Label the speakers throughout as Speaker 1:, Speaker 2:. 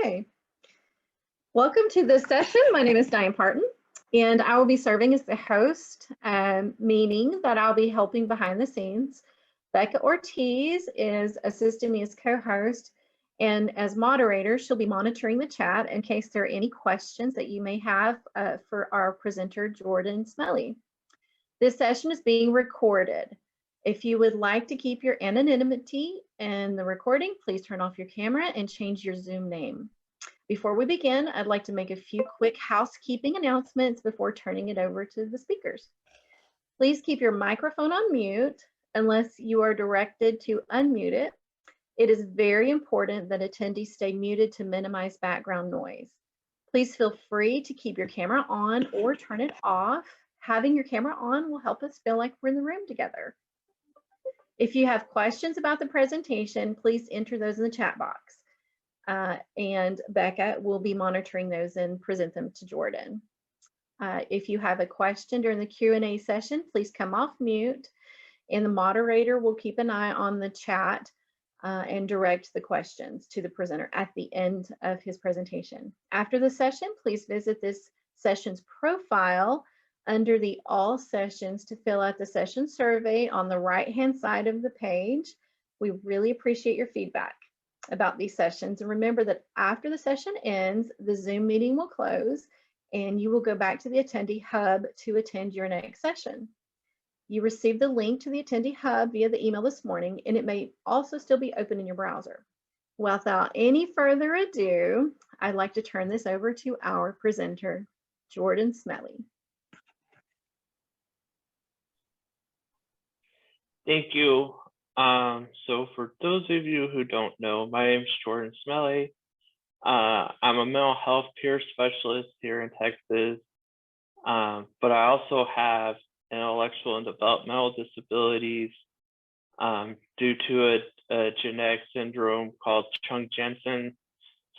Speaker 1: Okay, welcome to this session. My name is Diane Parton, and I will be serving as the host, meaning that I'll be helping behind the scenes. Becca Ortiz is assisting me as co-host, and as moderator, she'll be monitoring the chat in case there are any questions that you may have for our presenter, Jordan Smelley. This session is being recorded. If you would like to keep your anonymity in the recording, please turn off your camera and change your Zoom name. Before we begin, I'd like to make a few quick housekeeping announcements before turning it over to the speakers. Please keep your microphone on mute unless you are directed to unmute it. It is very important that attendees stay muted to minimize background noise. Please feel free to keep your camera on or turn it off. Having your camera on will help us feel like we're in the room together. If you have questions about the presentation, please enter those in the chat box. And Becca will be monitoring those and present them to Jordan. If you have a question during the Q&A session, please come off mute, and the moderator will keep an eye on the chat and direct the questions to the presenter at the end of his presentation. After the session, please visit this session's profile under the All Sessions to fill out the session survey on the right-hand side of the page. We really appreciate your feedback about these sessions. And remember that after the session ends, the Zoom meeting will close and you will go back to the Attendee Hub to attend your next session. You received the link to the Attendee Hub via the email this morning, and it may also still be open in your browser. Without any further ado, I'd like to turn this over to our presenter, Jordan Smelley.
Speaker 2: Thank you. So for those of you who don't know, my name is Jordan Smelley. I'm a mental health peer specialist here in Texas, but I also have intellectual and developmental disabilities due to a genetic syndrome called Chung-Jensen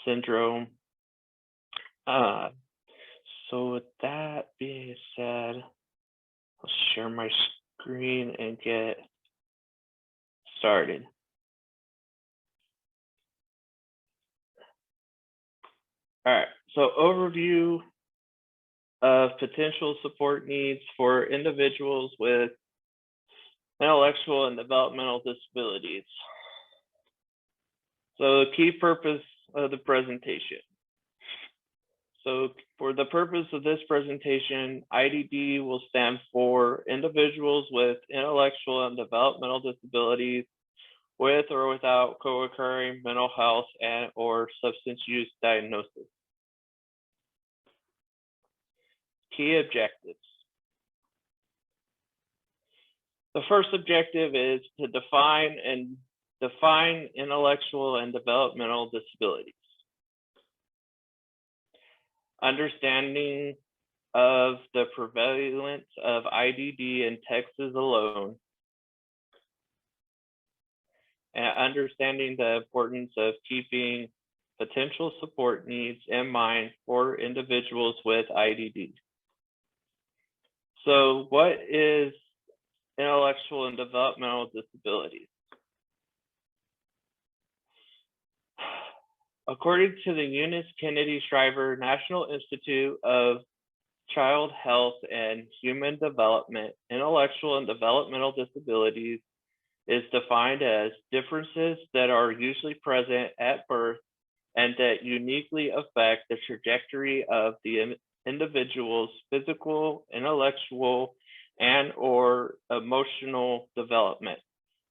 Speaker 2: syndrome. So with that being said, I'll share my screen and get started. All right, so overview of potential support needs for individuals with intellectual and developmental disabilities. So the key purpose of the presentation. So for the purpose of this presentation, IDD will stand for individuals with intellectual and developmental disabilities with or without co-occurring mental health and or substance use diagnosis. Key objectives. The first objective is to define intellectual and developmental disabilities. Understanding of the prevalence of IDD in Texas alone, and understanding the importance of keeping potential support needs in mind for individuals with IDD. So what is intellectual and developmental disabilities? According to the Eunice Kennedy Shriver National Institute of Child Health and Human Development, intellectual and developmental disabilities is defined as differences that are usually present at birth and that uniquely affect the trajectory of the individual's physical, intellectual, and or emotional development.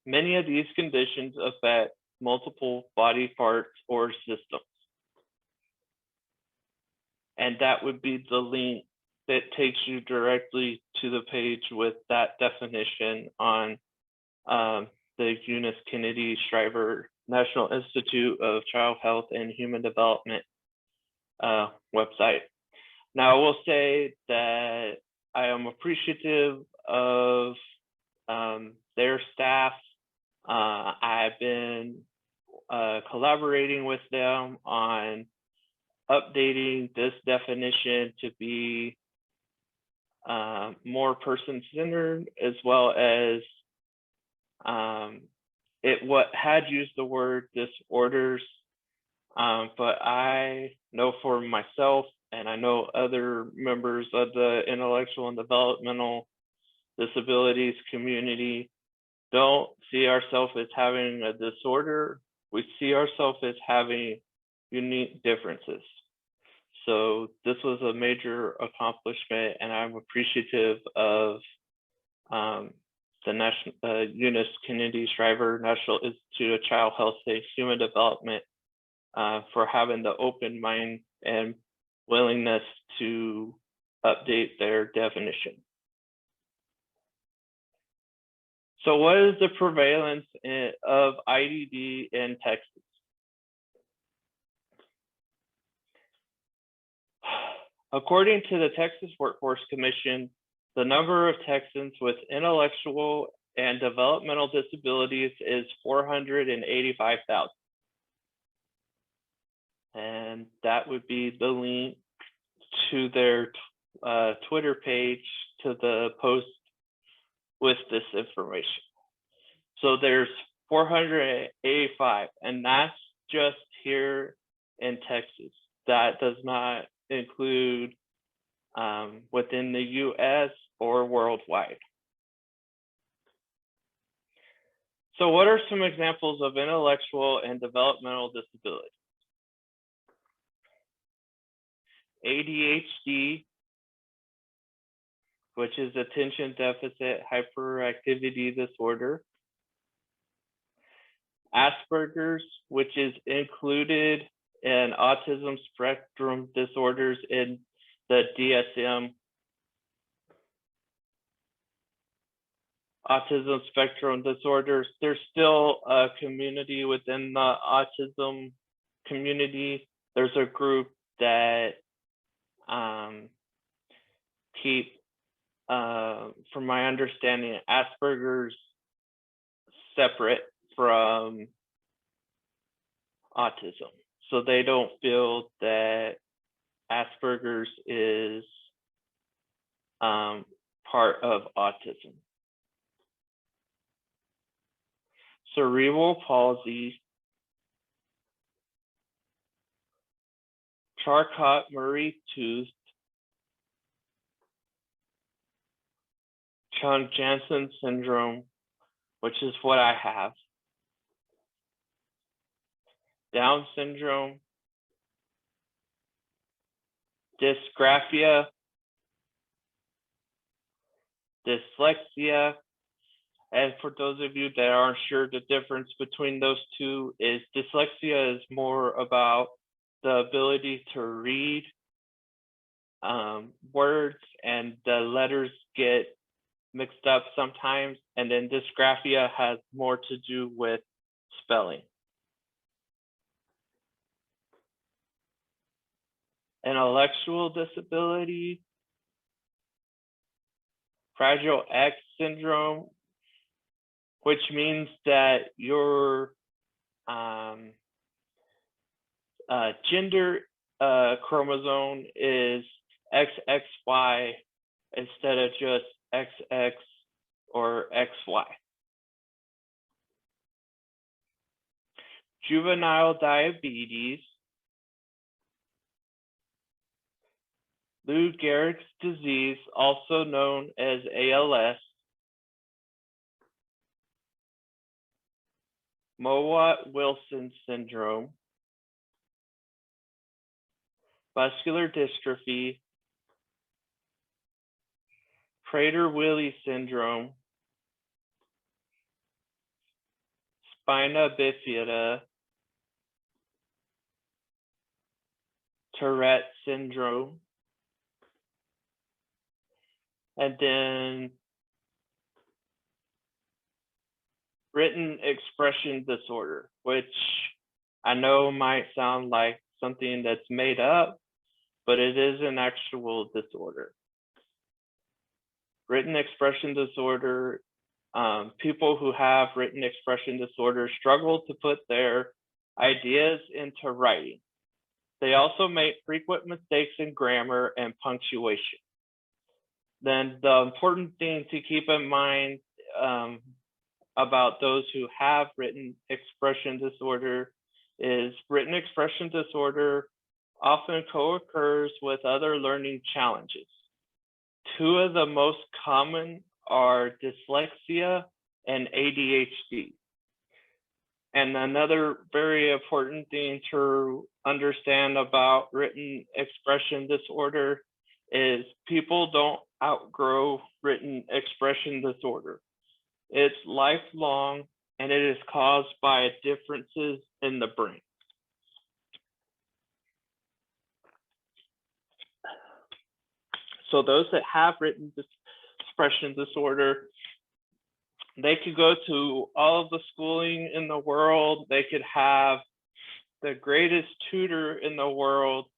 Speaker 2: Many of these conditions affect multiple body parts or systems. And that would be the link that takes you directly to the page with that definition on the Eunice Kennedy Shriver National Institute of Child Health and Human Development website. Now, I will say that I am appreciative of their staff. I've been collaborating with them on updating this definition to be more person-centered, as well as what had used the word disorders But I know for myself, and I know other members of the intellectual and developmental disabilities community, don't see ourselves as having a disorder. We see ourselves as having unique differences. So this was a major accomplishment, and I'm appreciative of the National Eunice Kennedy Shriver National Institute of Child Health and Human Development for having the open mind and willingness to update their definition. So what is the prevalence of IDD in Texas? According to the Texas Workforce Commission, the number of Texans with intellectual and developmental disabilities is 485,000. And that would be the link to their Twitter page to the post with this information. So there's 485, and that's just here in Texas. That does not include within the US or worldwide. So what are some examples of intellectual and developmental disabilities? ADHD, which is attention deficit hyperactivity disorder. Asperger's, which is included in autism spectrum disorders in the DSM. Autism spectrum disorders, there's still a community within the autism community. There's a group that keep, from my understanding, Asperger's separate from autism. So they don't feel that Asperger's is part of autism. Cerebral palsy, Charcot-Marie-Tooth, Chang-Jansen syndrome, which is what I have, Down syndrome, dysgraphia, dyslexia, and for those of you that aren't sure, the difference between those two is dyslexia is more about the ability to read words and the letters get mixed up sometimes, and then dysgraphia has more to do with spelling. Intellectual disability, Fragile X syndrome, which means that your gender chromosome is XXY instead of just XX or XY. Juvenile diabetes, Lou Gehrig's disease, also known as ALS, Mowat-Wilson syndrome, muscular dystrophy, Prader-Willi syndrome, spina bifida, Tourette syndrome, and then written expression disorder, which I know might sound like something that's made up, but it is an actual disorder. Written expression disorder, people who have written expression disorder struggle to put their ideas into writing. They also make frequent mistakes in grammar and punctuation. Then the important thing to keep in mind about those who have written expression disorder is written expression disorder often co-occurs with other learning challenges. Two of the most common are dyslexia and ADHD. And another very important thing to understand about written expression disorder is people don't outgrow written expression disorder. It's lifelong, and it is caused by differences in the brain. So those that have written expression disorder, they could go to all of the schooling in the world, they could have the greatest tutor in the world,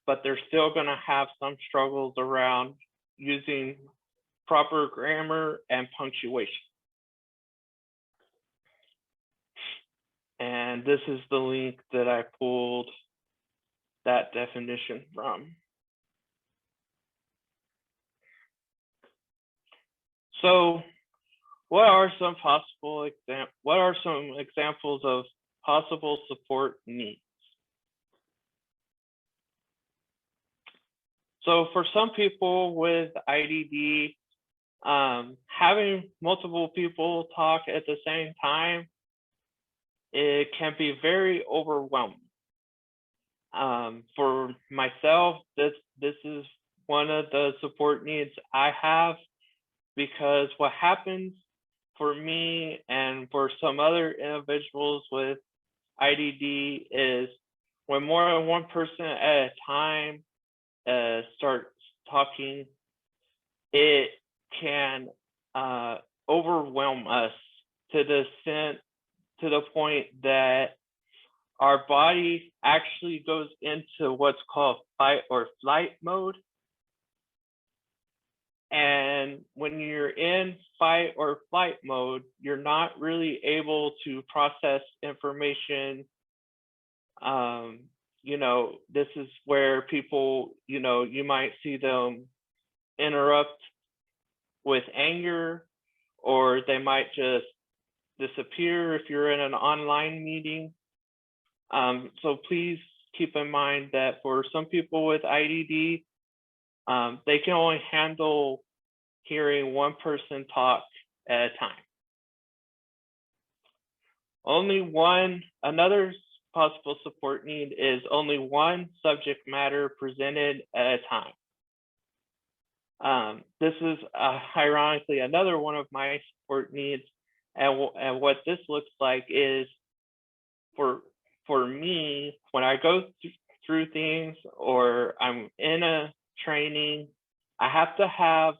Speaker 2: but they're still going to have some struggles around using proper grammar and punctuation. And this is the link that I pulled that definition from. So what are some examples of possible support needs? So for some people with IDD, having multiple people talk at the same time, it can be very overwhelming. For myself, this is one of the support needs I have, because what happens for me and for some other individuals with IDD is when more than one person at a time starts talking, it can overwhelm us to the point that our body actually goes into what's called fight or flight mode. And when you're in fight or flight mode, you're not really able to process information. This is where people, you might see them interrupt with anger, or they might just disappear if you're in an online meeting. So please keep in mind that for some people with IDD, they can only handle hearing one person talk at a time. Another possible support need is only one subject matter presented at a time. This is ironically another one of my support needs, and what this looks like is for me, when I go through things or I'm in a training, I have to have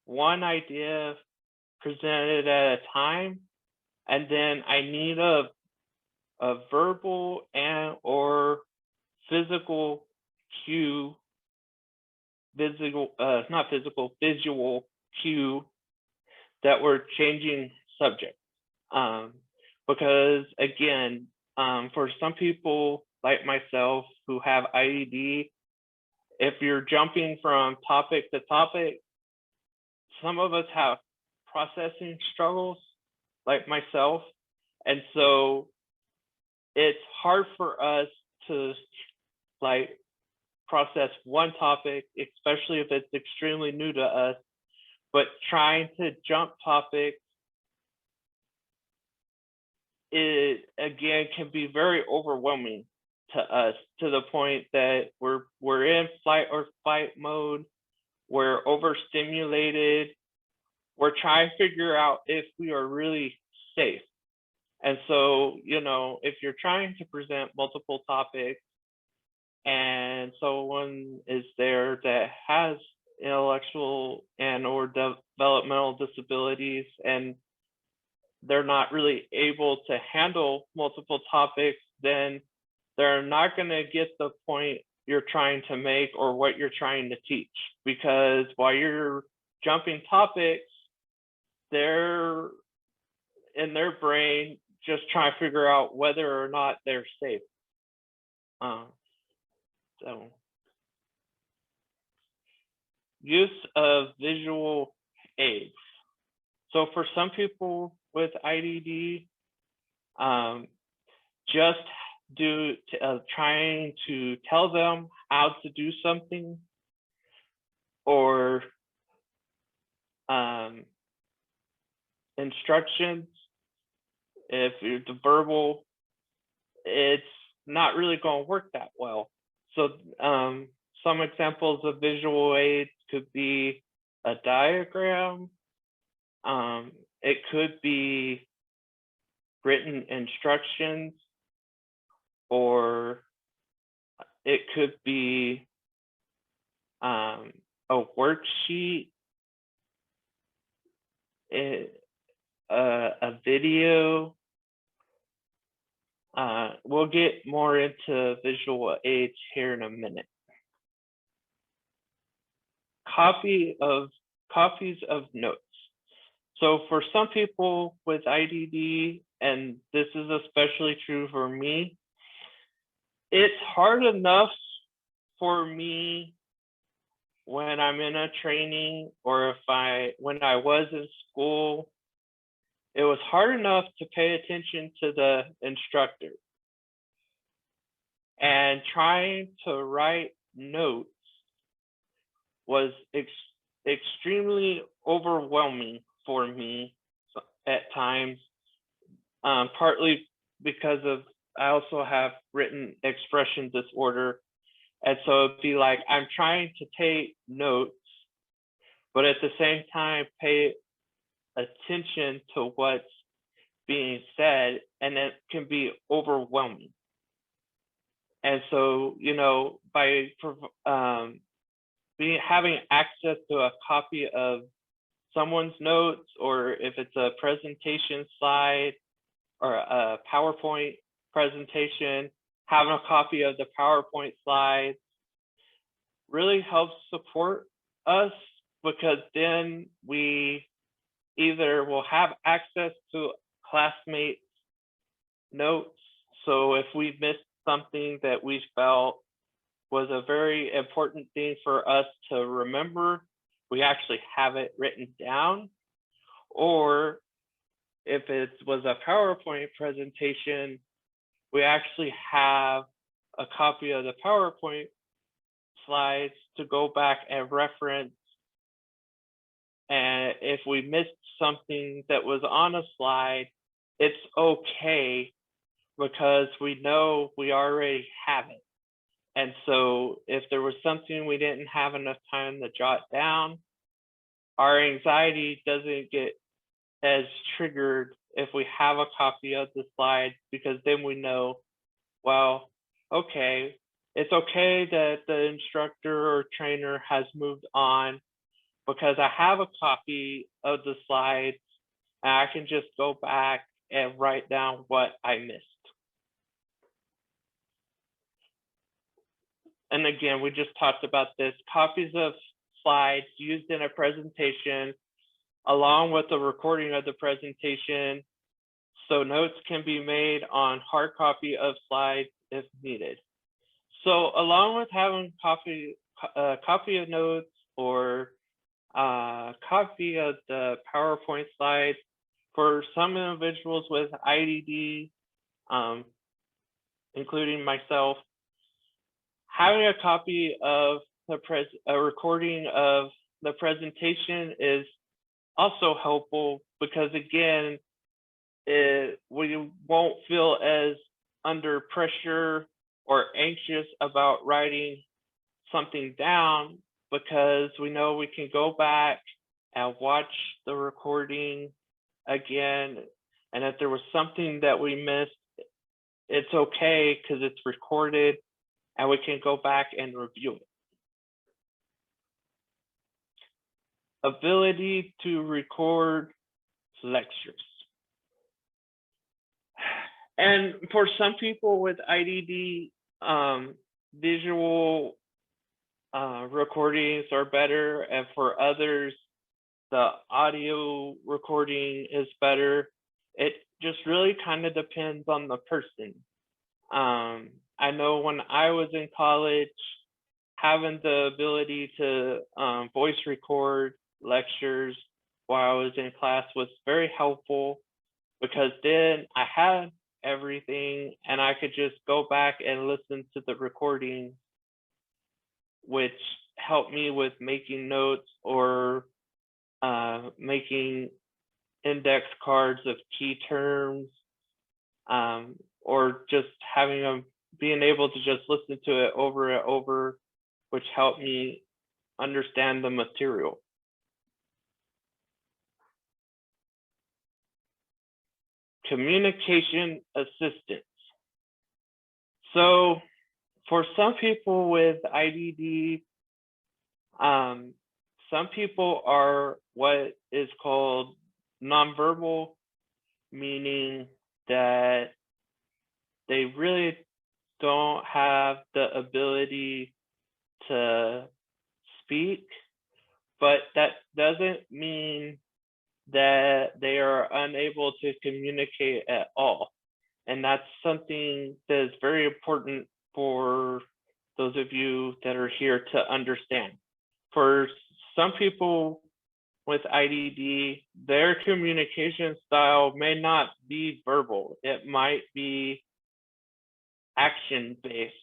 Speaker 2: one idea presented at a time, and then I need a verbal and or visual cue, visual cue that we're changing subject. Because again, for some people like myself who have IDD, if you're jumping from topic to topic, some of us have processing struggles like myself. And so it's hard for us to process one topic, especially if it's extremely new to us, but trying to jump topics, it again can be very overwhelming to us, to the point that we're in flight or fight mode, we're overstimulated, we're trying to figure out if we are really safe. And so, if you're trying to present multiple topics and someone is there that has intellectual and or developmental disabilities, and they're not really able to handle multiple topics, then they're not going to get the point you're trying to make or what you're trying to teach, because while you're jumping topics, they're in their brain just trying to figure out whether or not they're safe. So use of visual aids. So for some people with IDD, just trying to tell them how to do something, or instructions. If you're the verbal, it's not really going to work that well. So some examples of visual aids could be a diagram. It could be written instructions, or it could be a worksheet, a video. We'll get more into visual aids here in a minute. Copies of notes. So for some people with IDD, and this is especially true for me, it's hard enough for me when I'm in a training, or when I was in school, it was hard enough to pay attention to the instructor. And trying to write notes was extremely overwhelming for me at times, partly because I also have written expression disorder. And so it'd be like, I'm trying to take notes, but at the same time, pay attention to what's being said, and it can be overwhelming. And so, by having access to a copy of someone's notes, or if it's a presentation slide or a PowerPoint presentation, having a copy of the PowerPoint slides really helps support us, because then we either will have access to classmates' notes. So if we missed something that we felt was a very important thing for us to remember, we actually have it written down. Or if it was a PowerPoint presentation, we actually have a copy of the PowerPoint slides to go back and reference. And if we missed something that was on a slide, it's okay, because we know we already have it. And so if there was something we didn't have enough time to jot down, our anxiety doesn't get as triggered if we have a copy of the slide, because then we know, well, okay, it's okay that the instructor or trainer has moved on, because I have a copy of the slides, and I can just go back and write down what I missed. And again, we just talked about this, copies of slides used in a presentation, along with a recording of the presentation, so notes can be made on hard copy of slides if needed. So along with having a copy of notes, or a copy of the PowerPoint slides, for some individuals with IDD, including myself, having a copy of a recording of the presentation is also helpful, because again, we won't feel as under pressure or anxious about writing something down, because we know we can go back and watch the recording again. And if there was something that we missed, it's okay, because it's recorded and we can go back and review it. Ability to record lectures. And for some people with IDD, visual recordings are better, and for others, the audio recording is better. It just really kind of depends on the person. I know when I was in college, having the ability to voice record lectures while I was in class was very helpful, because then I had everything, and I could just go back and listen to the recording, which helped me with making notes or making index cards of key terms, or just being able to just listen to it over and over, which helped me understand the material. Communication assistance. So for some people with IDD, some people are what is called nonverbal, meaning that they really don't have the ability to speak, but that doesn't mean that they are unable to communicate at all. And that's something that is very important for those of you that are here to understand. For some people with IDD, their communication style may not be verbal. It might be action-based.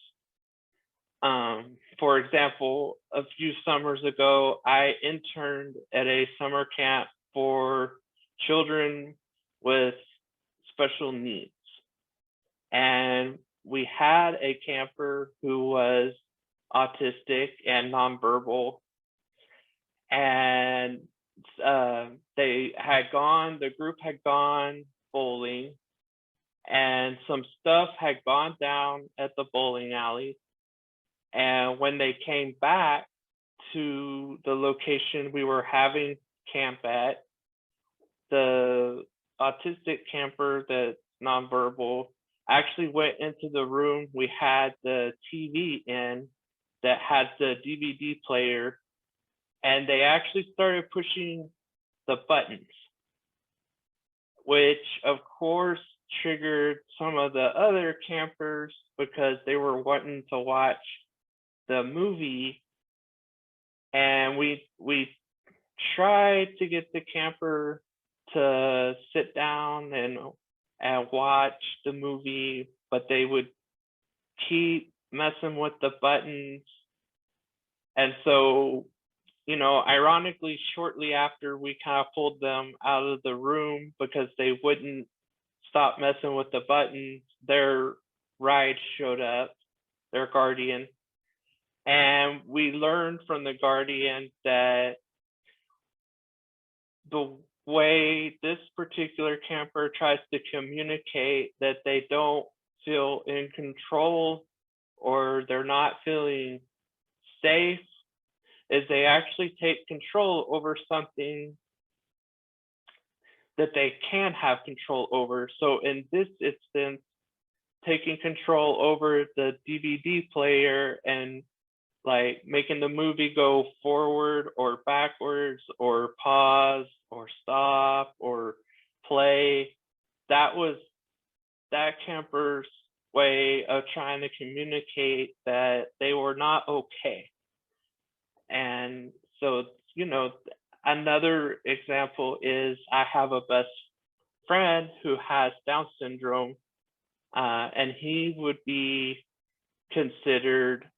Speaker 2: For example, a few summers ago, I interned at a summer camp for children with special needs. And we had a camper who was autistic and nonverbal. And the group had gone bowling, and some stuff had gone down at the bowling alley. And when they came back to the location we were having camp at, the autistic camper that's nonverbal actually went into the room we had the TV in that had the DVD player, and they actually started pushing the buttons, which of course triggered some of the other campers because they were wanting to watch the movie. And we tried to get the camper to sit down and watch the movie, but they would keep messing with the buttons. And so, ironically, shortly after we kind of pulled them out of the room because they wouldn't stop messing with the buttons, their ride showed up, their guardian. And we learned from the guardian that the way this particular camper tries to communicate that they don't feel in control or they're not feeling safe is they actually take control over something that they can have control over. So in this instance, taking control over the DVD player and like making the movie go forward or backwards or pause or stop or play, that was that camper's way of trying to communicate that they were not okay. And so, another example is I have a best friend who has Down syndrome, and he would be considered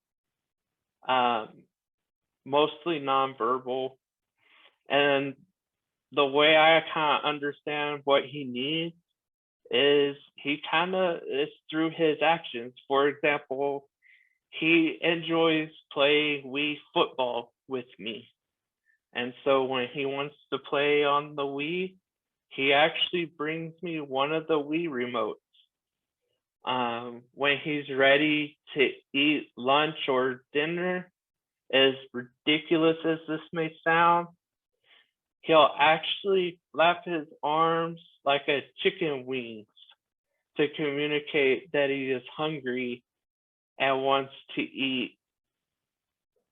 Speaker 2: mostly nonverbal. And the way I kind of understand what he needs is through his actions. For example, he enjoys playing Wii football with me. And so when he wants to play on the Wii, he actually brings me one of the Wii remotes. When he's ready to eat lunch or dinner, as ridiculous as this may sound, he'll actually flap his arms like a chicken wings to communicate that he is hungry and wants to eat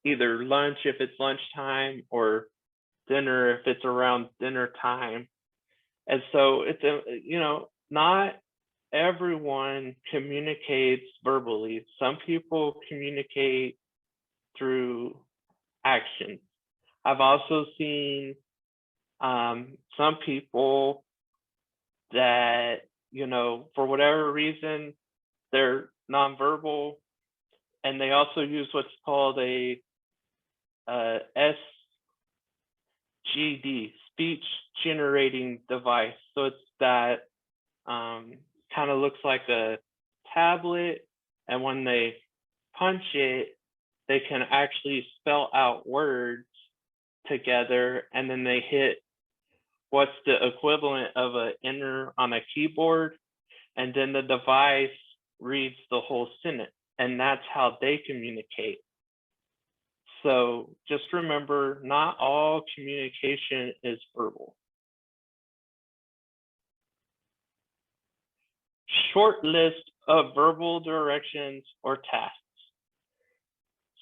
Speaker 2: either lunch if it's lunchtime or dinner if it's around dinner time. And so it's not everyone communicates verbally. Some people communicate through action. I've also seen some people that for whatever reason, they're nonverbal, and they also use what's called a SGD, speech generating device. So it's that kind of looks like a tablet, and when they punch it, they can actually spell out words together, and then they hit what's the equivalent of an enter on a keyboard, and then the device reads the whole sentence, and that's how they communicate. So just remember, not all communication is verbal. Short list of verbal directions or tasks.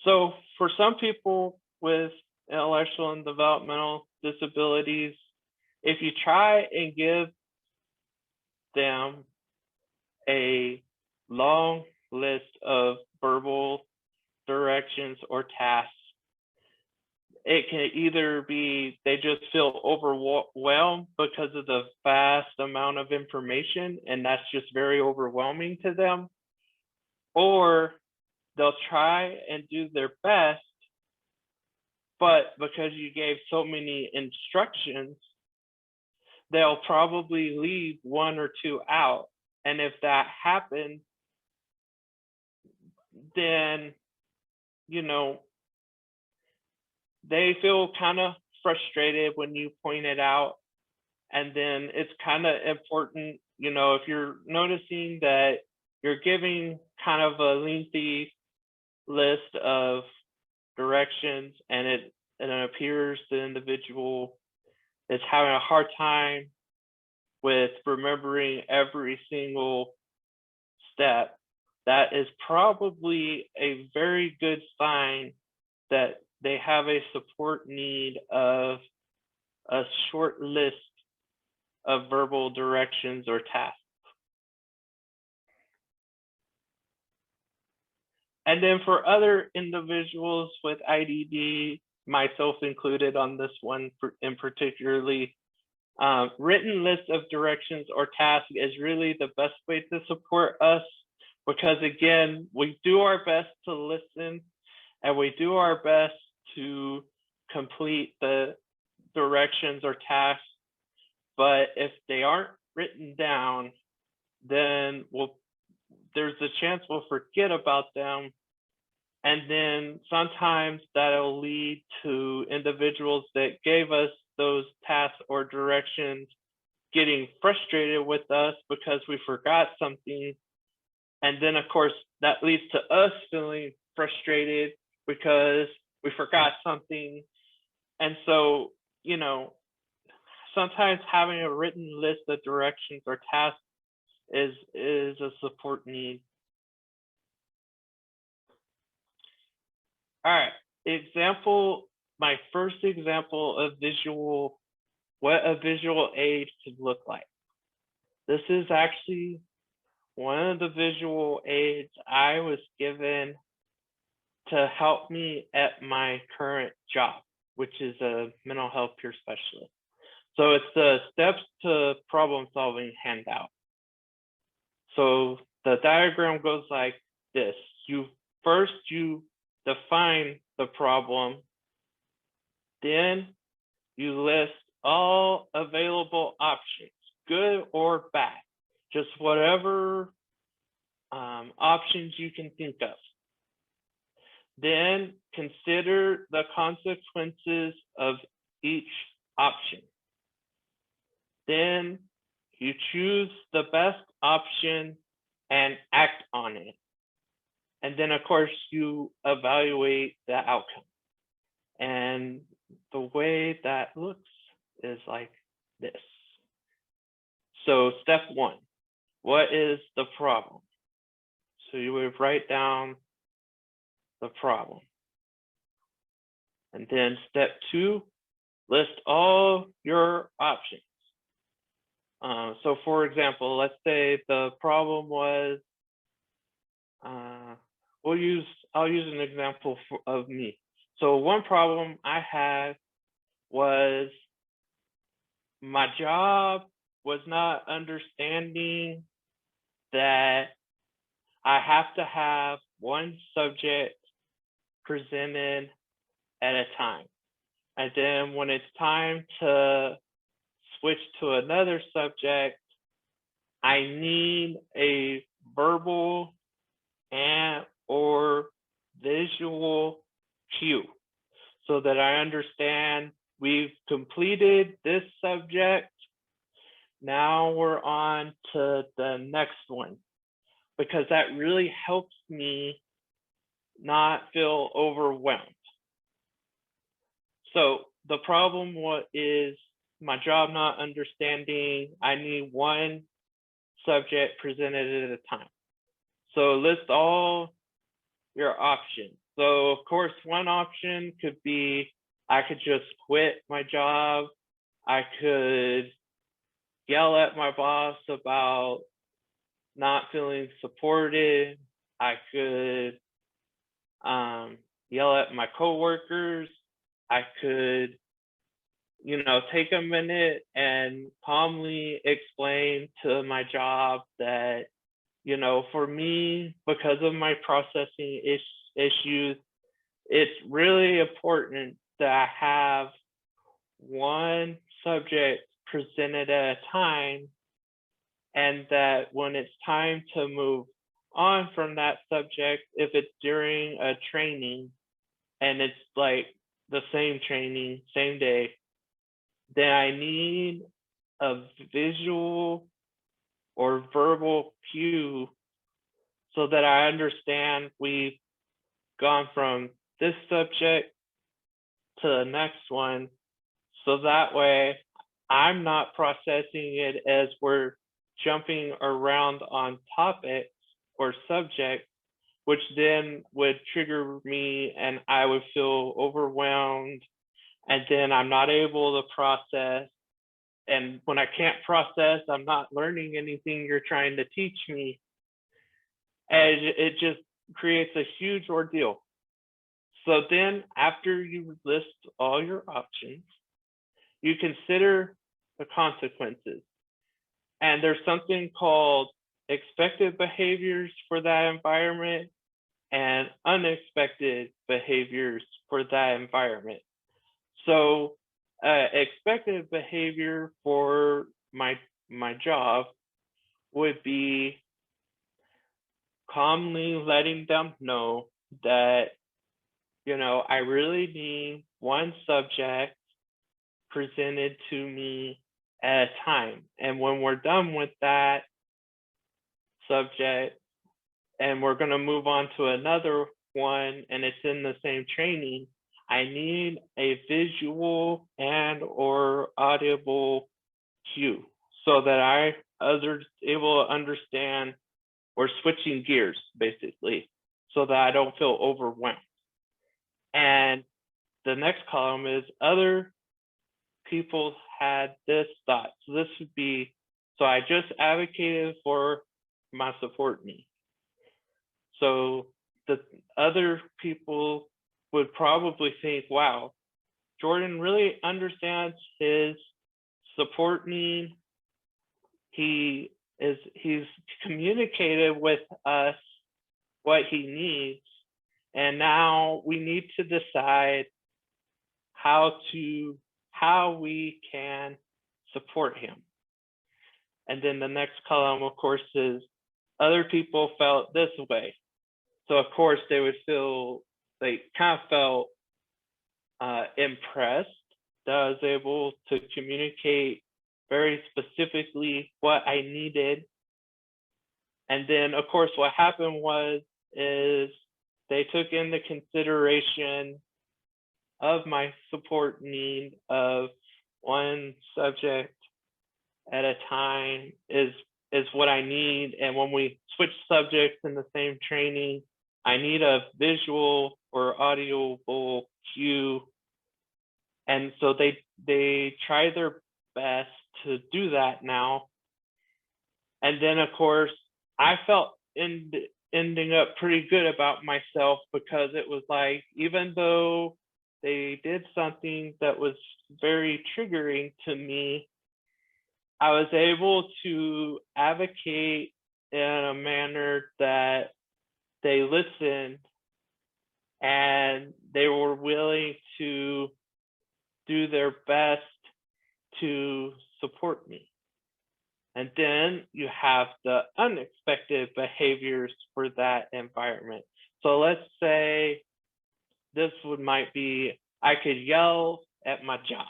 Speaker 2: So for some people with intellectual and developmental disabilities, if you try and give them a long list of verbal directions or tasks, it can either be they just feel overwhelmed because of the vast amount of information, and that's just very overwhelming to them, or they'll try and do their best, but because you gave so many instructions, they'll probably leave one or two out. And if that happens, then, they feel kind of frustrated when you point it out. And then it's kind of important, if you're noticing that you're giving kind of a lengthy list of directions, and it appears the individual is having a hard time with remembering every single step, that is probably a very good sign that they have a support need of a short list of verbal directions or tasks. And then for other individuals with IDD, myself included on this one in particularly, written list of directions or tasks is really the best way to support us, because again, we do our best to listen and we do our best to complete the directions or tasks, but if they aren't written down, then there's a chance we'll forget about them. And then sometimes that'll lead to individuals that gave us those tasks or directions getting frustrated with us because we forgot something. And then of course, that leads to us feeling frustrated because we forgot something. And so, sometimes having a written list of directions or tasks is a support need. All right, my first example of what a visual aid could look like. This is actually one of the visual aids I was given to help me at my current job, which is a mental health peer specialist. So it's the steps to problem solving handout. So the diagram goes like this. First you define the problem, then you list all available options, good or bad, just whatever options you can think of. Then consider the consequences of each option. Then you choose the best option and act on it. And then, of course, you evaluate the outcome. And the way that looks is like this. So step one, what is the problem? So you would write down the problem. And then step two, list all your options. So for example, let's say the problem was, I'll use an example of me. So one problem I had was my job was not understanding that I have to have one subject presented at a time. And then when it's time to switch to another subject, I need a verbal and or visual cue so that I understand we've completed this subject. Now we're on to the next one, because that really helps me not feel overwhelmed. So the problem is my job not understanding I need one subject presented at a time. So list all your options. So of course, one option could be I could just quit my job. I could yell at my boss about not feeling supported. I could yell at my coworkers. I could, take a minute and calmly explain to my job that, for me, because of my processing issues, it's really important that I have one subject presented at a time, and that when it's time to move on from that subject, if it's during a training and it's like the same training, same day, then I need a visual or verbal cue so that I understand we've gone from this subject to the next one. So that way I'm not processing it as we're jumping around on topics or subjects, which then would trigger me and I would feel overwhelmed. And then I'm not able to process. And when I can't process, I'm not learning anything you're trying to teach me. And it just creates a huge ordeal. So then after you list all your options, you consider the consequences. And there's something called expected behaviors for that environment and unexpected behaviors for that environment. So expected behavior for my job would be calmly letting them know that, I really need one subject presented to me at a time. And when we're done with that subject and we're going to move on to another one and it's in the same training, I need a visual and or audible cue so that others able to understand we're switching gears, basically, so that I don't feel overwhelmed. And the next column is other people had this thought. So this would be, so I just advocated for my support need. So the other people would probably think, wow, Jordan really understands his support need. He's communicated with us what he needs. And now we need to decide how we can support him. And then the next column, of course, is other people felt this way. So of course they kind of felt impressed that I was able to communicate very specifically what I needed. And then of course what happened is they took into consideration of my support need of one subject at a time is what I need. And when we switch subjects in the same training, I need a visual or audible cue. And so they try their best to do that now. And then of course, I felt ending up pretty good about myself, because it was like, even though they did something that was very triggering to me, I was able to advocate in a manner that they listened and they were willing to do their best to support me. And then you have the unexpected behaviors for that environment. So let's say this might be, I could yell at my job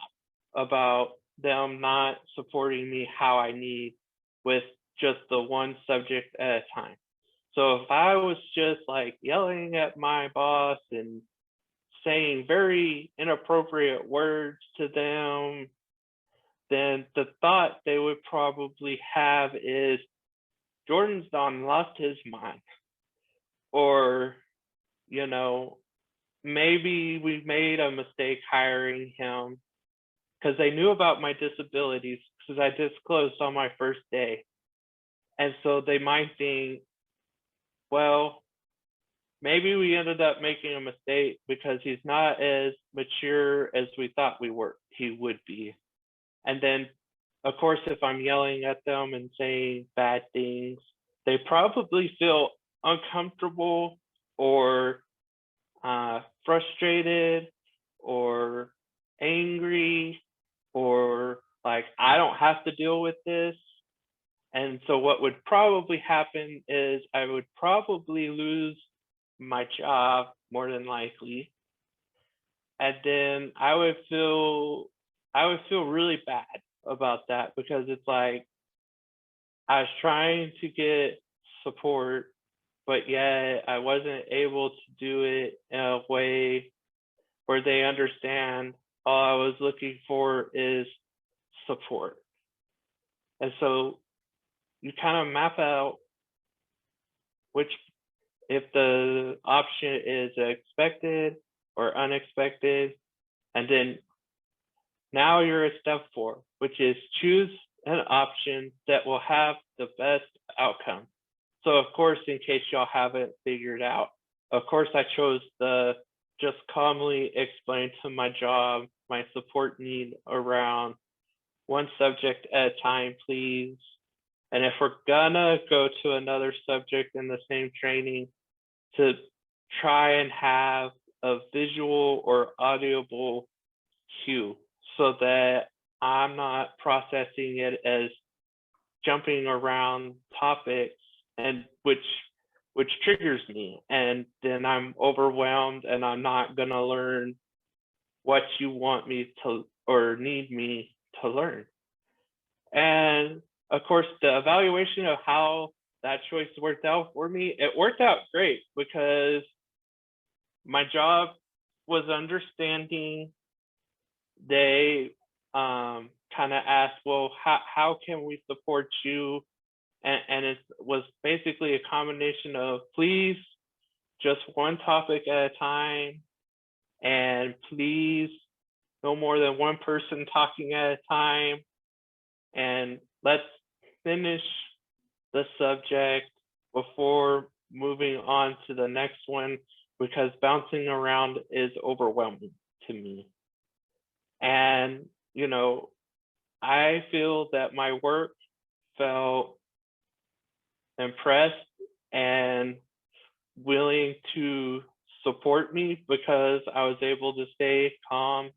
Speaker 2: about them not supporting me how I need with just the one subject at a time. So if I was just like yelling at my boss and saying very inappropriate words to them, then the thought they would probably have is, Jordan's done lost his mind. Or, you know, maybe we made a mistake hiring him because they knew about my disabilities because I disclosed on my first day. And so they might think, well, maybe we ended up making a mistake because he's not as mature as we thought he would be. And then, of course, if I'm yelling at them and saying bad things, they probably feel uncomfortable or frustrated or angry, or like, I don't have to deal with this. And so what would probably happen is I would probably lose my job, more than likely. And then I would feel really bad about that, because it's like I was trying to get support, but yet I wasn't able to do it in a way where they understand all I was looking for is support. And so you kind of map out which, if the option is expected or unexpected, and then now you're at step 4, which is choose an option that will have the best outcome. So of course, in case y'all haven't figured out, of course I chose the just calmly explain to my job my support need around one subject at a time, please. And if we're gonna go to another subject in the same training, to try and have a visual or audible cue so that I'm not processing it as jumping around topics, and which triggers me, and then I'm overwhelmed and I'm not gonna learn what you want me to or need me to learn. And of course, the evaluation of how that choice worked out for me, it worked out great, because my job was understanding. They kind of asked, well, how can we support you? And it was basically a combination of, please, just one topic at a time, and please, no more than one person talking at a time, and let's finish the subject before moving on to the next one, because bouncing around is overwhelming to me. And, you know, I feel that my work felt impressed and willing to support me, because I was able to stay calm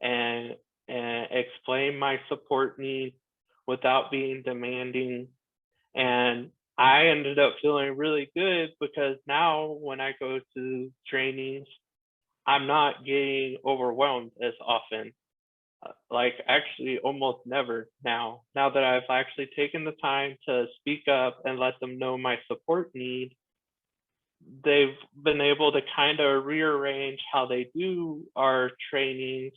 Speaker 2: and explain my support needs without being demanding. And I ended up feeling really good, because now when I go to trainings, I'm not getting overwhelmed as often. Like actually almost never now that I've actually taken the time to speak up and let them know my support need. They've been able to kind of rearrange how they do our trainings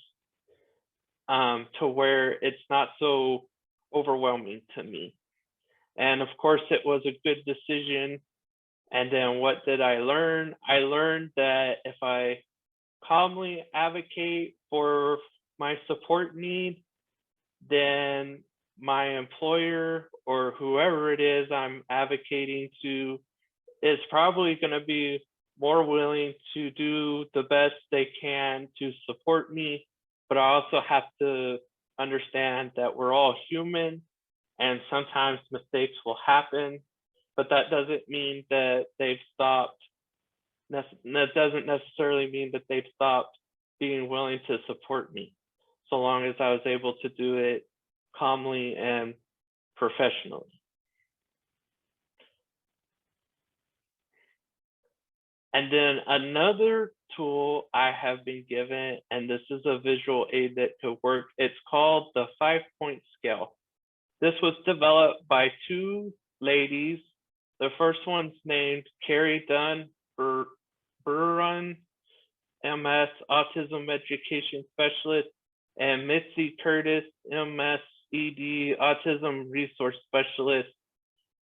Speaker 2: to where it's not so overwhelming to me. And of course, it was a good decision. And then what did I learn? I learned that if I calmly advocate for my support need, then my employer or whoever it is I'm advocating to is probably going to be more willing to do the best they can to support me. But I also have to understand that we're all human, and sometimes mistakes will happen, but that doesn't mean that they've stopped. That doesn't necessarily mean that they've stopped being willing to support me, so long as I was able to do it calmly and professionally. And then another tool I have been given, and this is a visual aid that could work, it's called the 5-point scale. This was developed by two ladies. The first one's named Carrie Dunn Burrun, MS, Autism Education Specialist, and Mitzi Curtis, MS, ED, Autism Resource Specialist.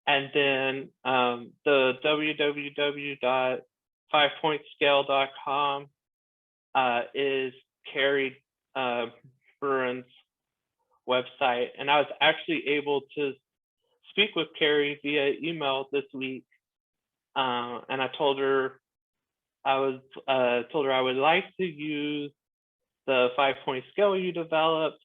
Speaker 2: And then the www.5pointscale.com is Carrie Burrun's website. And I was actually able to speak with Carrie via email this week. And I told her I would like to use the 5-point scale you developed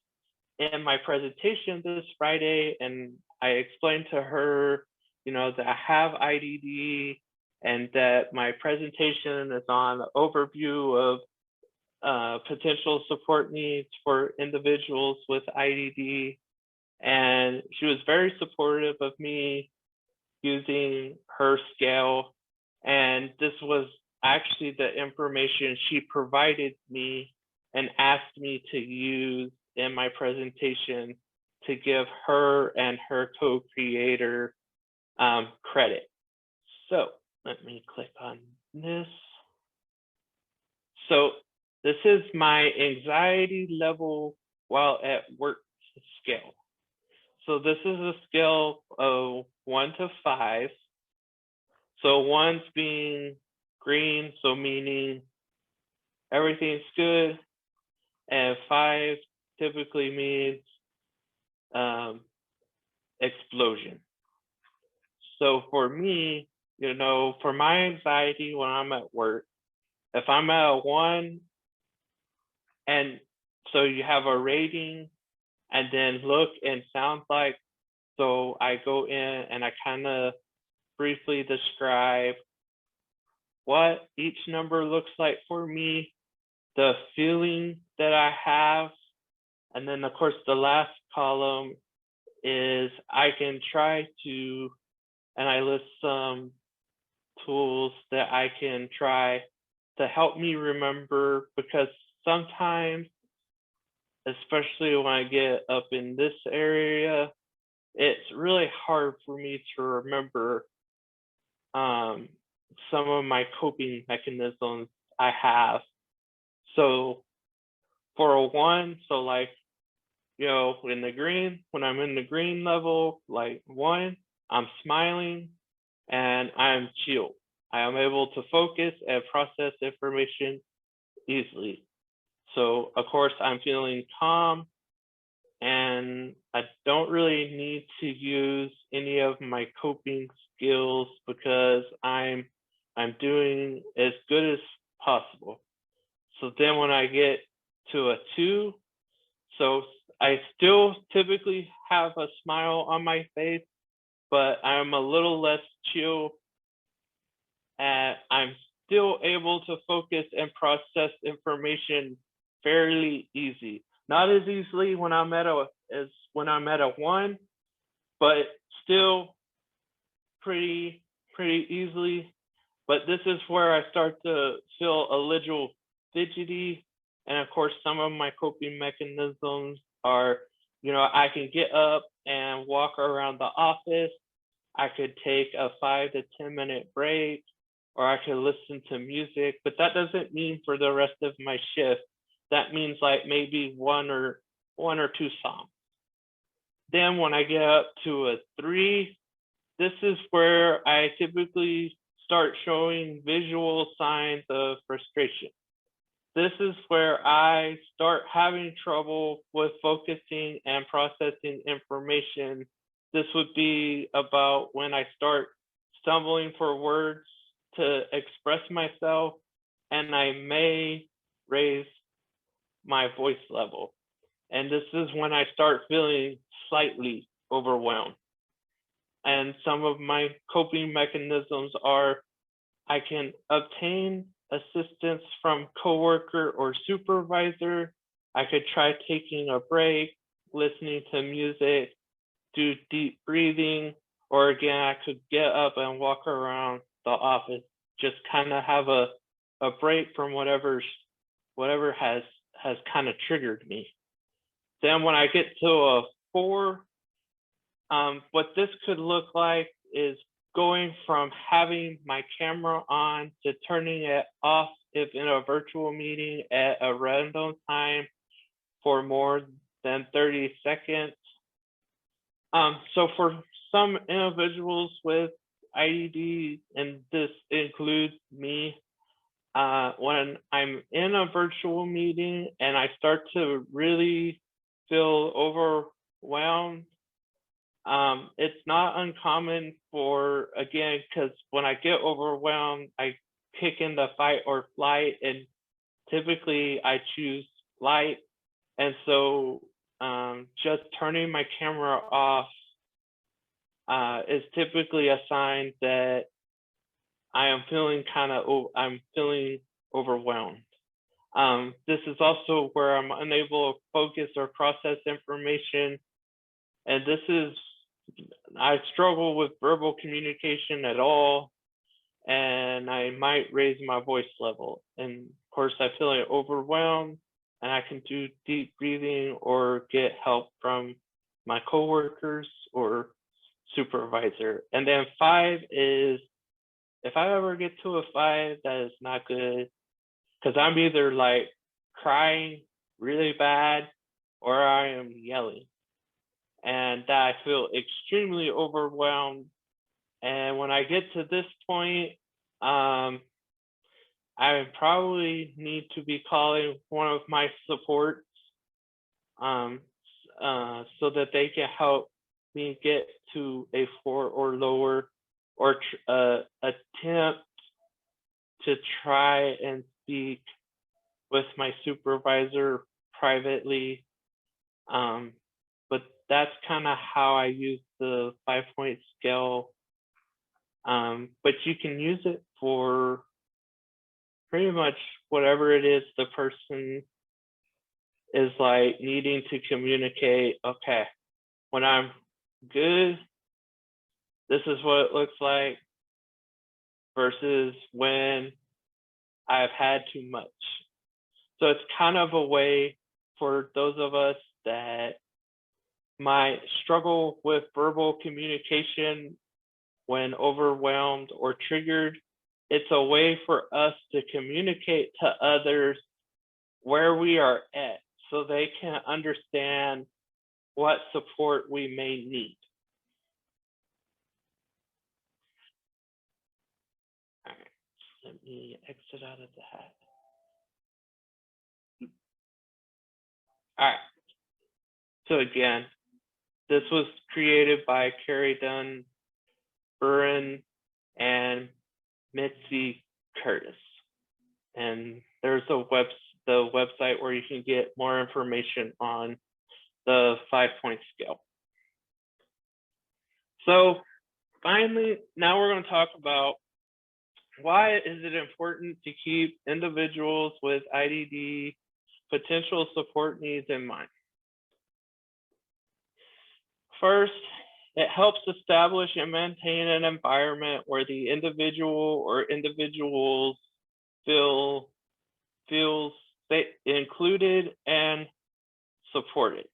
Speaker 2: in my presentation this Friday. And I explained to her, that I have IDD and that my presentation is on an overview of potential support needs for individuals with IDD. And she was very supportive of me using her scale. And this was actually the information she provided me and asked me to use in my presentation to give her and her co-creator credit. So let me click on this. So this is my anxiety level while at work scale. So this is a scale of 1 to 5. So 1's being green, so meaning everything's good, and 5 typically means explosion. So for me, for my anxiety when I'm at work, if I'm at a 1, and so you have a rating and then look and sound like, so I go in and I kind of briefly describe what each number looks like for me, the feeling that I have, and then of course the last column is I can try to, and I list some tools that I can try to help me remember, because sometimes, especially when I get up in this area, it's really hard for me to remember some of my coping mechanisms I have. So for a 1, so like, in the green, when I'm in the green level, like 1, I'm smiling and I'm chilled. I am able to focus and process information easily. So of course I'm feeling calm, and I don't really need to use any of my coping skills because I'm doing as good as possible. So then when I get to a 2, so I still typically have a smile on my face, but I'm a little less chill, and I'm still able to focus and process information fairly easy. Not as easily when I'm at a 1, but still pretty easily. But this is where I start to feel a little fidgety. And of course, some of my coping mechanisms are, I can get up and walk around the office. I could take a 5 to 10 minute break, or I could listen to music, but that doesn't mean for the rest of my shift. That means like maybe one or 2 songs. Then when I get up to a 3, this is where I typically start showing visual signs of frustration. This is where I start having trouble with focusing and processing information. This would be about when I start stumbling for words to express myself, and I may raise my voice level. And this is when I start feeling slightly overwhelmed. And some of my coping mechanisms are I can obtain assistance from coworker or supervisor. I could try taking a break, listening to music, do deep breathing, or again, I could get up and walk around the office, just kind of have a break from whatever has kind of triggered me. Then when I get to a 4, what this could look like is going from having my camera on to turning it off if in a virtual meeting at a random time for more than 30 seconds. So for some individuals with IDD, and this includes me, when I'm in a virtual meeting and I start to really feel overwhelmed, it's not uncommon for, again, because when I get overwhelmed, I kick in the fight or flight, and typically I choose flight. And so just turning my camera off is typically a sign that I am feeling overwhelmed. This is also where I'm unable to focus or process information. And I struggle with verbal communication at all, and I might raise my voice level. And of course, I feel overwhelmed, and I can do deep breathing or get help from my coworkers or supervisor. And then 5 is, if I ever get to a 5, that is not good, because I'm either like crying really bad or I am yelling, and that I feel extremely overwhelmed. And when I get to this point, I probably need to be calling one of my supports so that they can help me get to a 4 or lower, or attempt to try and speak with my supervisor privately. But that's kind of how I use the 5-point scale. But you can use it for pretty much whatever it is the person is like needing to communicate. Okay, when I'm good, this is what it looks like, versus when I've had too much. So it's kind of a way for those of us that might struggle with verbal communication when overwhelmed or triggered. It's a way for us to communicate to others where we are at, so they can understand what support we may need. All right, let me exit out of the hat. All right, so again, this was created by Carrie Dunn, Buren, and Mitzi Curtis. And there's the website where you can get more information on the 5-point scale. So finally, now we're going to talk about why is it important to keep individuals with IDD potential support needs in mind. First, it helps establish and maintain an environment where the individual or individuals feel included and supported.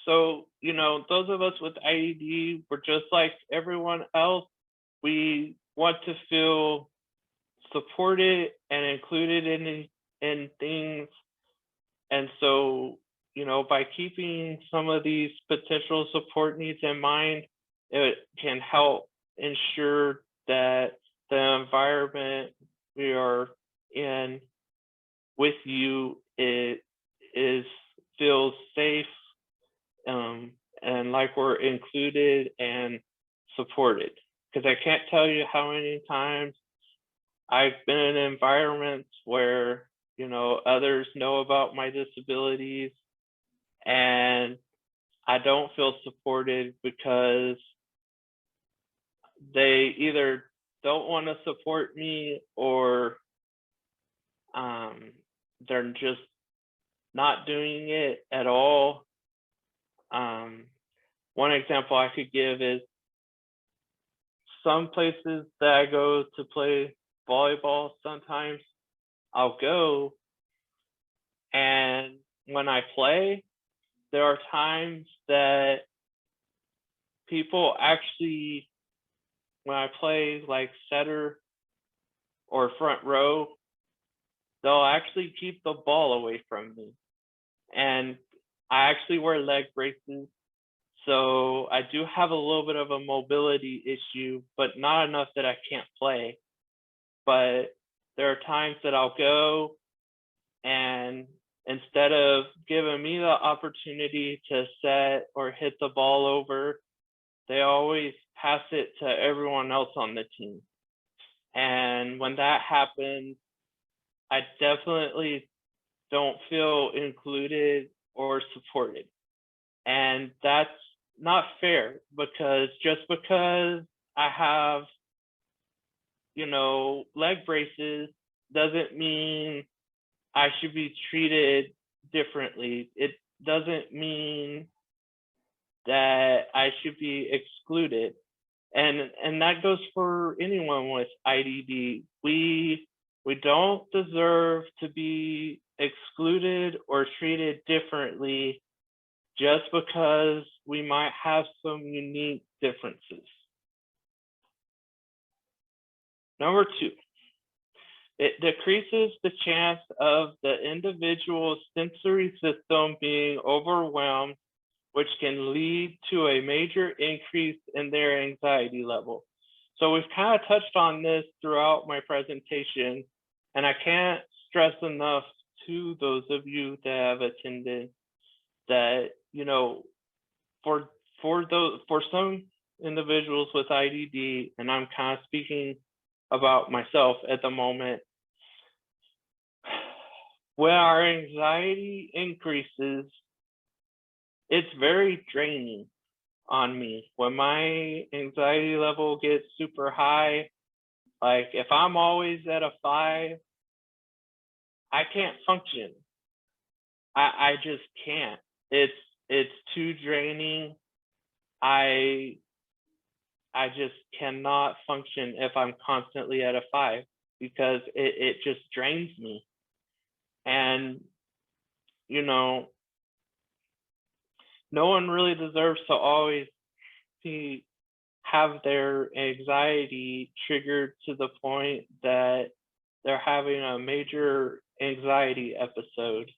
Speaker 2: So, you know, those of us with IDD, we're just like everyone else. We want to feel supported and included in things. And so, you know, by keeping some of these potential support needs in mind, it can help ensure that the environment we are in with you feels safe, and like we're included and supported. Because I can't tell you how many times I've been in environments where, you know, others know about my disabilities, and I don't feel supported because they either don't want to support me or they're just not doing it at all. One example I could give is some places that I go to play volleyball, sometimes I'll go, and when I play, there are times that people actually, when I play like setter or front row, they'll actually keep the ball away from me. And I actually wear leg braces, so I do have a little bit of a mobility issue, but not enough that I can't play. But there are times that I'll go, and instead of giving me the opportunity to set or hit the ball over, they always pass it to everyone else on the team. And when that happens, I definitely don't feel included or supported. And that's not fair, because just because I have, leg braces doesn't mean I should be treated differently. It doesn't mean that I should be excluded. And that goes for anyone with IDD. We don't deserve to be excluded or treated differently just because we might have some unique differences. Number 2, it decreases the chance of the individual's sensory system being overwhelmed, which can lead to a major increase in their anxiety level. So we've kind of touched on this throughout my presentation, and I can't stress enough to those of you that have attended that, for some individuals with IDD, and I'm kind of speaking about myself at the moment, when our anxiety increases, it's very draining on me. When my anxiety level gets super high, like if I'm always at a 5, I can't function. I just can't. It's too draining. I just cannot function if I'm constantly at a 5, because it just drains me. And no one really deserves to always have their anxiety triggered to the point that they're having a major anxiety episode.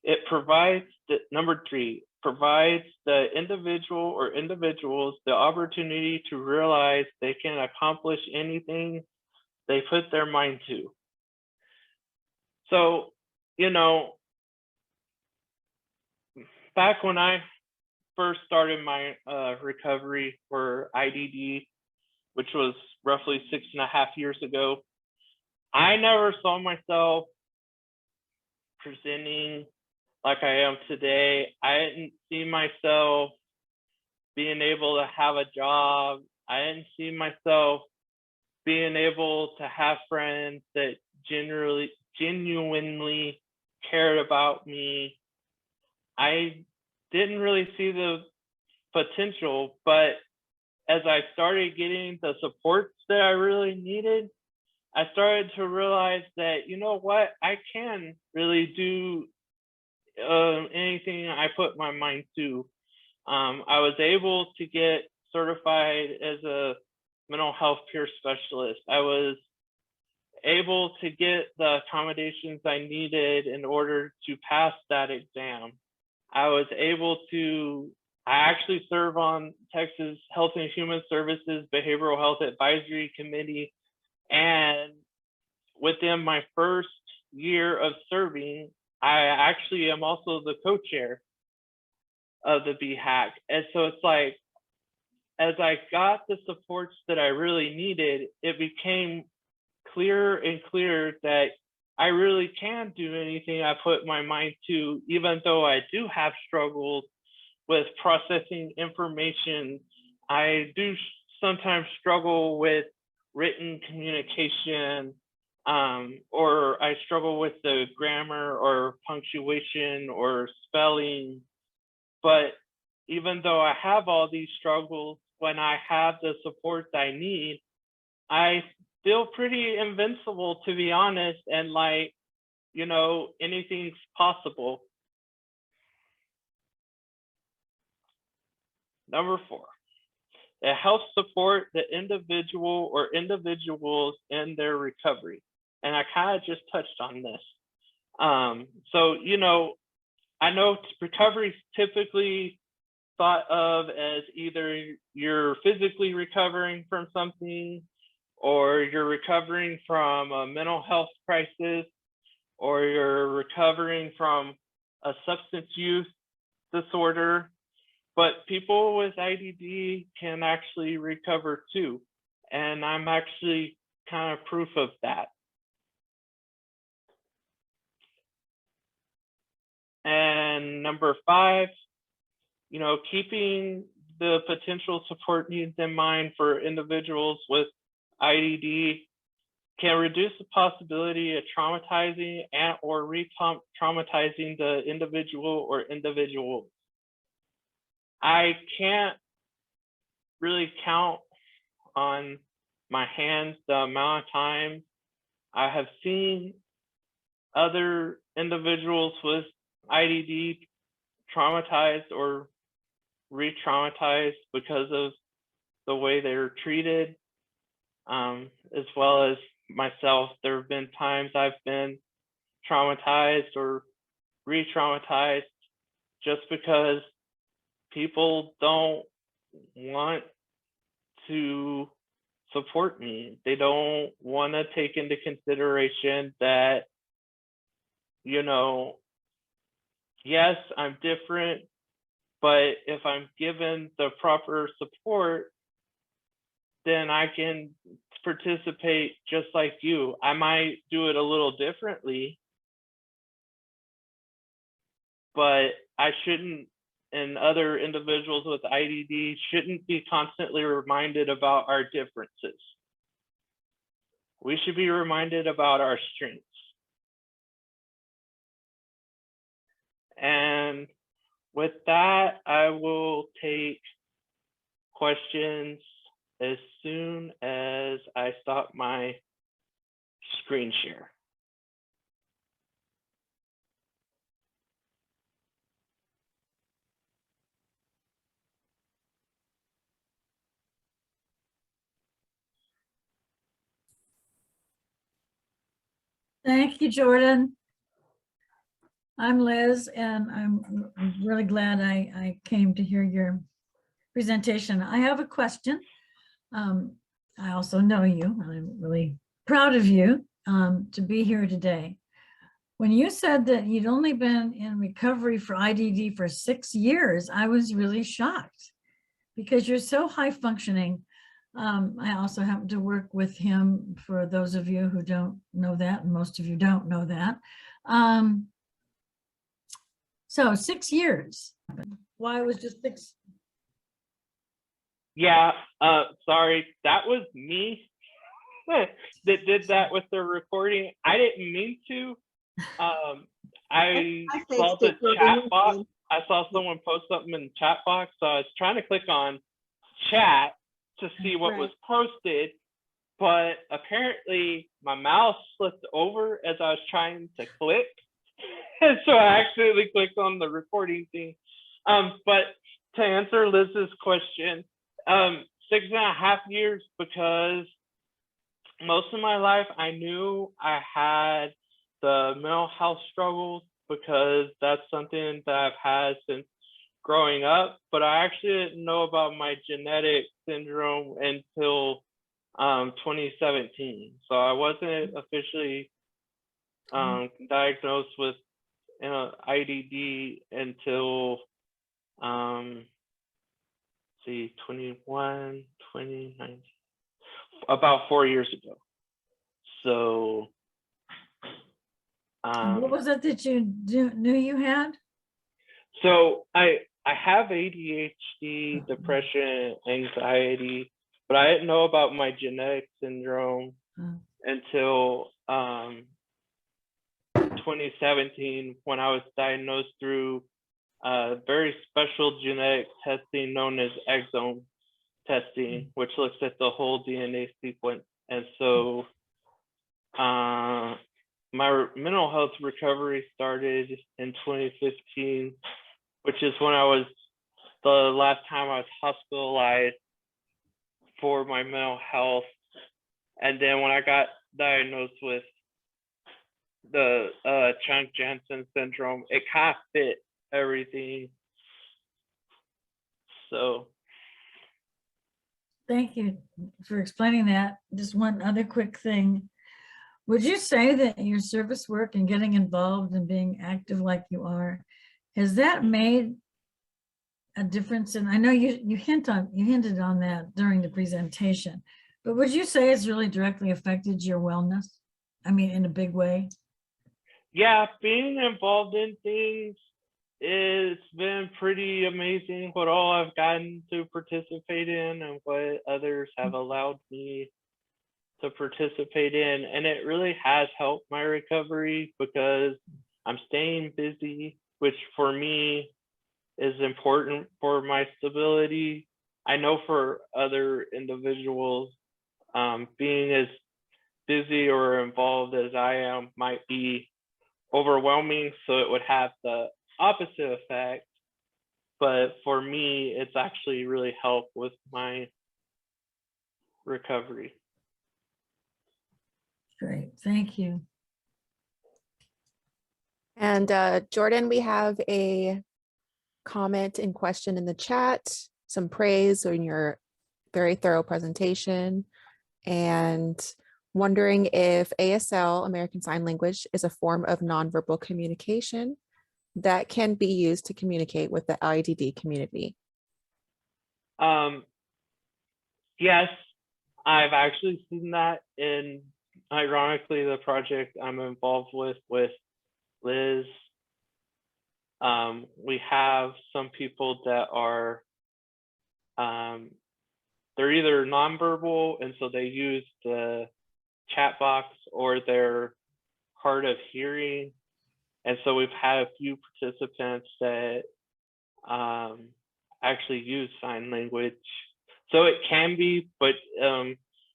Speaker 2: It provides, number 3, provides the individual or individuals the opportunity to realize they can accomplish anything they put their mind to. So, back when I first started my recovery for IDD, which was roughly 6.5 years ago, I never saw myself presenting like I am today. I didn't see myself being able to have a job. I didn't see myself being able to have friends that genuinely cared about me. I didn't really see the potential, but as I started getting the supports that I really needed, I started to realize that, I can really do anything I put my mind to. I was able to get certified as a mental health peer specialist. I was able to get the accommodations I needed in order to pass that exam. I actually serve on Texas Health and Human Services Behavioral Health Advisory Committee, and within my first year of serving, I actually am also the co-chair of the BHAC. And so it's like, as I got the supports that I really needed, it became clearer and clearer that I really can do anything I put my mind to, even though I do have struggles with processing information. I do sometimes struggle with written communication, or I struggle with the grammar or punctuation or spelling. But even though I have all these struggles, when I have the support I need, I feel pretty invincible, to be honest, and like, you know, anything's possible. Number 4, it helps support the individual or individuals in their recovery. And I kind of just touched on this. So, you know, I know recovery is typically thought of as either you're physically recovering from something, or you're recovering from a mental health crisis, or you're recovering from a substance use disorder. But people with IDD can actually recover too. And I'm actually kind of proof of that. And number 5, you know, keeping the potential support needs in mind for individuals with IDD can reduce the possibility of traumatizing and or re-traumatizing the individual or individuals. I can't really count on my hands the amount of times I have seen other individuals with IDD traumatized or re-traumatized because of the way they were treated, as well as myself. There have been times I've been traumatized or re-traumatized just because people don't want to support me. They don't want to take into consideration that, you know, yes, I'm different, but if I'm given the proper support, then I can participate just like you. I might do it a little differently, but I shouldn't, and other individuals with IDD shouldn't be constantly reminded about our differences. We should be reminded about our strengths. And with that, I will take questions as soon as I stop my screen share.
Speaker 3: Thank you, Jordan. I'm Liz, and I'm really glad I came to hear your presentation. I have a question. I also know you, and I'm really proud of you to be here today. When you said that you'd only been in recovery for IDD for 6 years, I was really shocked because you're so high functioning. I also happen to work with him, for those of you who don't know that, and most of you don't know that. So 6 years. Why was just 6?
Speaker 2: Yeah, sorry, that was me that did that with the recording. I didn't mean to. I saw the chat box. I saw someone post something in the chat box, so I was trying to click on chat to see what was posted, but apparently my mouse slipped over as I was trying to click. And so I accidentally clicked on the recording thing. But to answer Liz's question, 6.5 years, because most of my life I knew I had the mental health struggles, because that's something that I've had since growing up, but I actually didn't know about my genetic syndrome until 2017. So I wasn't officially diagnosed with IDD until 2019, about 4 years ago. So
Speaker 3: What was it that you knew you had?
Speaker 2: So I have ADHD, depression, anxiety, but I didn't know about my genetic syndrome until 2017, when I was diagnosed through very special genetic testing known as exome testing, which looks at the whole DNA sequence. And so my mental health recovery started in 2015, which is when the last time I was hospitalized for my mental health. And then when I got diagnosed with the Chang-Jansen syndrome, it kind of fit everything. So.
Speaker 3: Thank you for explaining that. Just one other quick thing. Would you say that your service work and getting involved and being active like you are, has that made a difference? And I know you hinted on that during the presentation, but would you say it's really directly affected your wellness? I mean, in a big way?
Speaker 2: Yeah, being involved in things, it's been pretty amazing what all I've gotten to participate in and what others have allowed me to participate in. And it really has helped my recovery because I'm staying busy, which for me is important for my stability. I know for other individuals, being as busy or involved as I am might be overwhelming, so it would have the opposite effect. But for me, it's actually really helped with my recovery.
Speaker 3: Great, thank you.
Speaker 4: And Jordan, we have a comment and question in the chat, some praise on your very thorough presentation, and wondering if ASL, American Sign Language, is a form of nonverbal communication that can be used to communicate with the Adhd community.
Speaker 2: Yes, I've actually seen that in, ironically, the project I'm involved with Liz. We have some people that are, they're either nonverbal, and so they use the chat box, or they're hard of hearing. And so we've had a few participants that actually use sign language. So it can be, but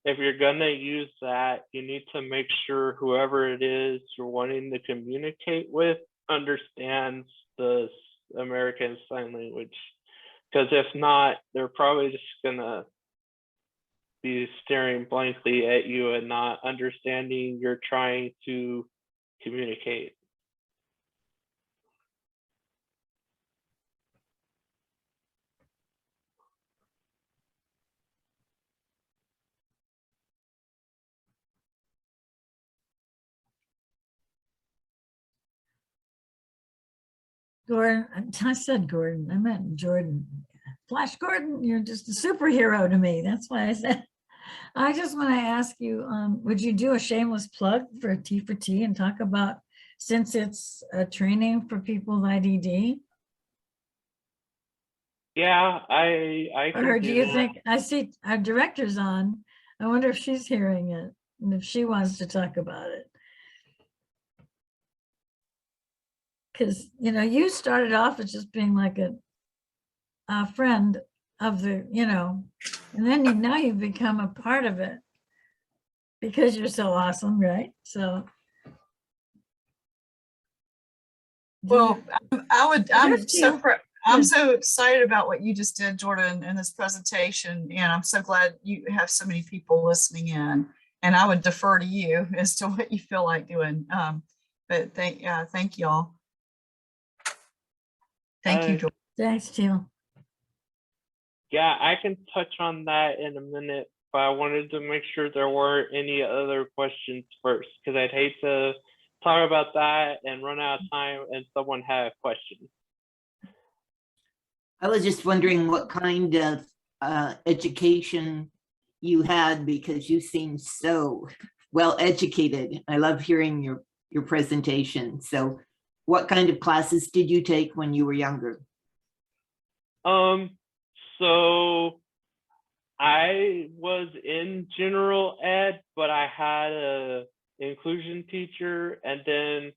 Speaker 2: if you're gonna use that, you need to make sure whoever it is you're wanting to communicate with understands the American Sign Language. Because if not, they're probably just gonna be staring blankly at you and not understanding you're trying to communicate.
Speaker 3: Gordon, I said Gordon, I meant Jordan. Flash Gordon, you're just a superhero to me. That's why I said. I just want to ask you, would you do a shameless plug for T for T and talk about, since it's a training for people with IDD?
Speaker 2: Yeah, I
Speaker 3: Or do you
Speaker 2: that.
Speaker 3: think, I see our director's on, I wonder if she's hearing it and if she wants to talk about it. Because, you know, you started off as just being like a friend of the, you know, and then now you've become a part of it because you're so awesome, right? So.
Speaker 5: Well, I'm so excited about what you just did, Jordan, in this presentation, and I'm so glad you have so many people listening in. And I would defer to you as to what you feel like doing. But thank y'all. Thank you, Jordan.
Speaker 3: Thanks, Jill.
Speaker 2: Yeah, I can touch on that in a minute, but I wanted to make sure there weren't any other questions first, because I'd hate to talk about that and run out of time and someone had a question.
Speaker 6: I was just wondering what kind of education you had, because you seem so well educated. I love hearing your your presentation. So what kind of classes did you take when you were younger?
Speaker 2: So I was in general ed, but I had a inclusion teacher, and then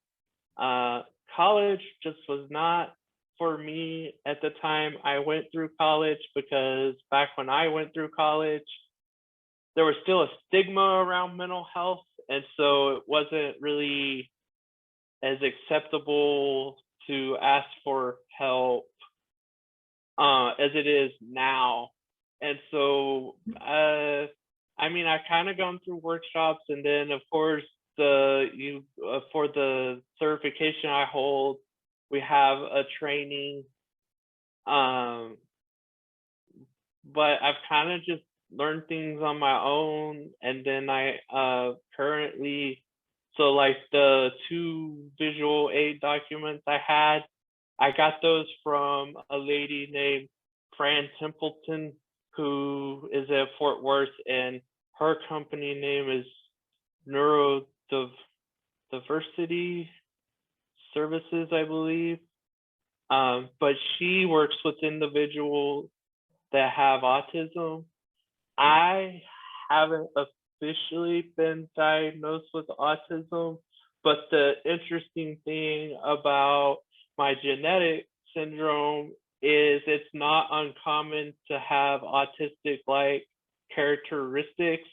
Speaker 2: college just was not for me at the time I went through college, because back when I went through college, there was still a stigma around mental health. And so it wasn't really as acceptable to ask for help as it is now. And so, I mean, I kind of gone through workshops, and then of course, for the certification I hold, we have a training, but I've kind of just learned things on my own. And then I currently, so like the 2 visual aid documents I got those from a lady named Fran Templeton, who is at Fort Worth, and her company name is Neurodiversity Services, I believe. But she works with individuals that have autism. I haven't officially been diagnosed with autism, but the interesting thing about my genetic syndrome is it's not uncommon to have autistic-like characteristics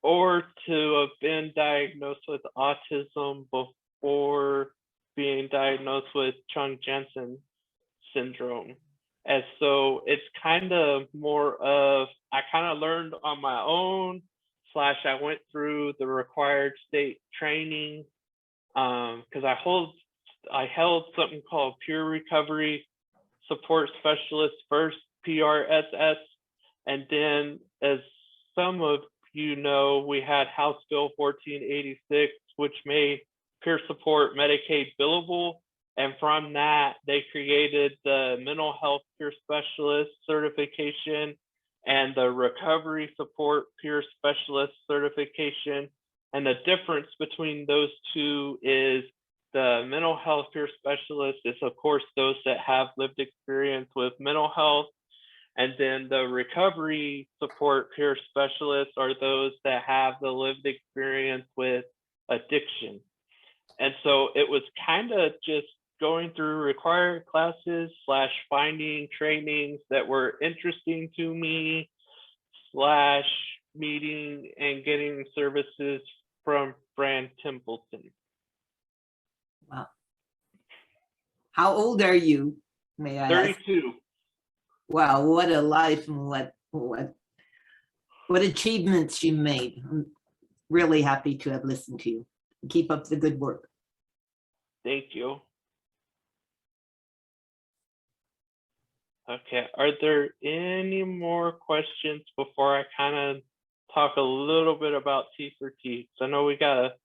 Speaker 2: or to have been diagnosed with autism before being diagnosed with Chung-Jensen syndrome. And so it's kind of more of, I kind of learned on my own, / I went through the required state training, because I held something called Peer Recovery Support Specialist first, PRSS, and then, as some of you know, we had House Bill 1486, which made peer support Medicaid billable. And from that, they created the Mental Health Peer Specialist certification and the Recovery Support Peer Specialist certification. And the difference between those two is the mental health peer specialist is, of course, those that have lived experience with mental health. And then the recovery support peer specialists are those that have the lived experience with addiction. And so it was kind of just going through required classes / finding trainings that were interesting to me / meeting and getting services from Fran Templeton.
Speaker 6: Wow. How old are you, may I ask?
Speaker 2: 32.
Speaker 6: Wow, what a life, and what achievements you made. I'm really happy to have listened to you. Keep up the good work.
Speaker 2: Thank you. Okay, are there any more questions before I kind of talk a little bit about T for T? So I know we got a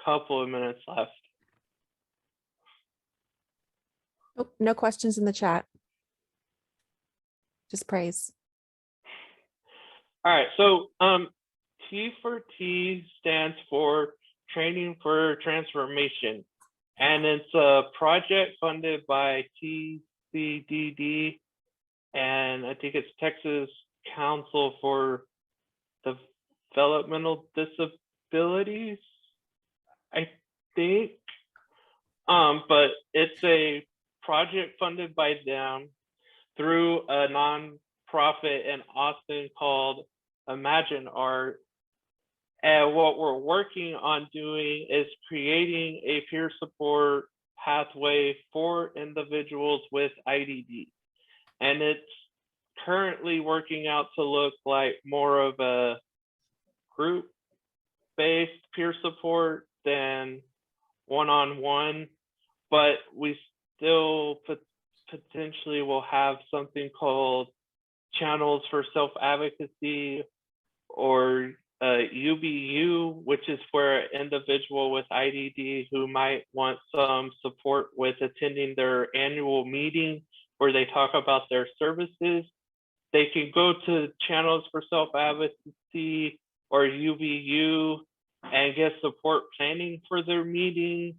Speaker 2: couple of minutes left.
Speaker 4: Nope, no questions in the chat. Just praise.
Speaker 2: All right, so T for T stands for Training for Transformation, and it's a project funded by TCDD, and I think it's Texas Council for Developmental Disabilities, I think. But it's a project funded by them through a nonprofit in Austin called Imagine Art. And what we're working on doing is creating a peer support pathway for individuals with IDD. And it's currently working out to look like more of a group-based peer support than one-on-one, but we still potentially will have something called channels for self-advocacy, or UBU, which is for an individual with IDD who might want some support with attending their annual meeting where they talk about their services. They can go to channels for self-advocacy or UBU and get support planning for their meeting.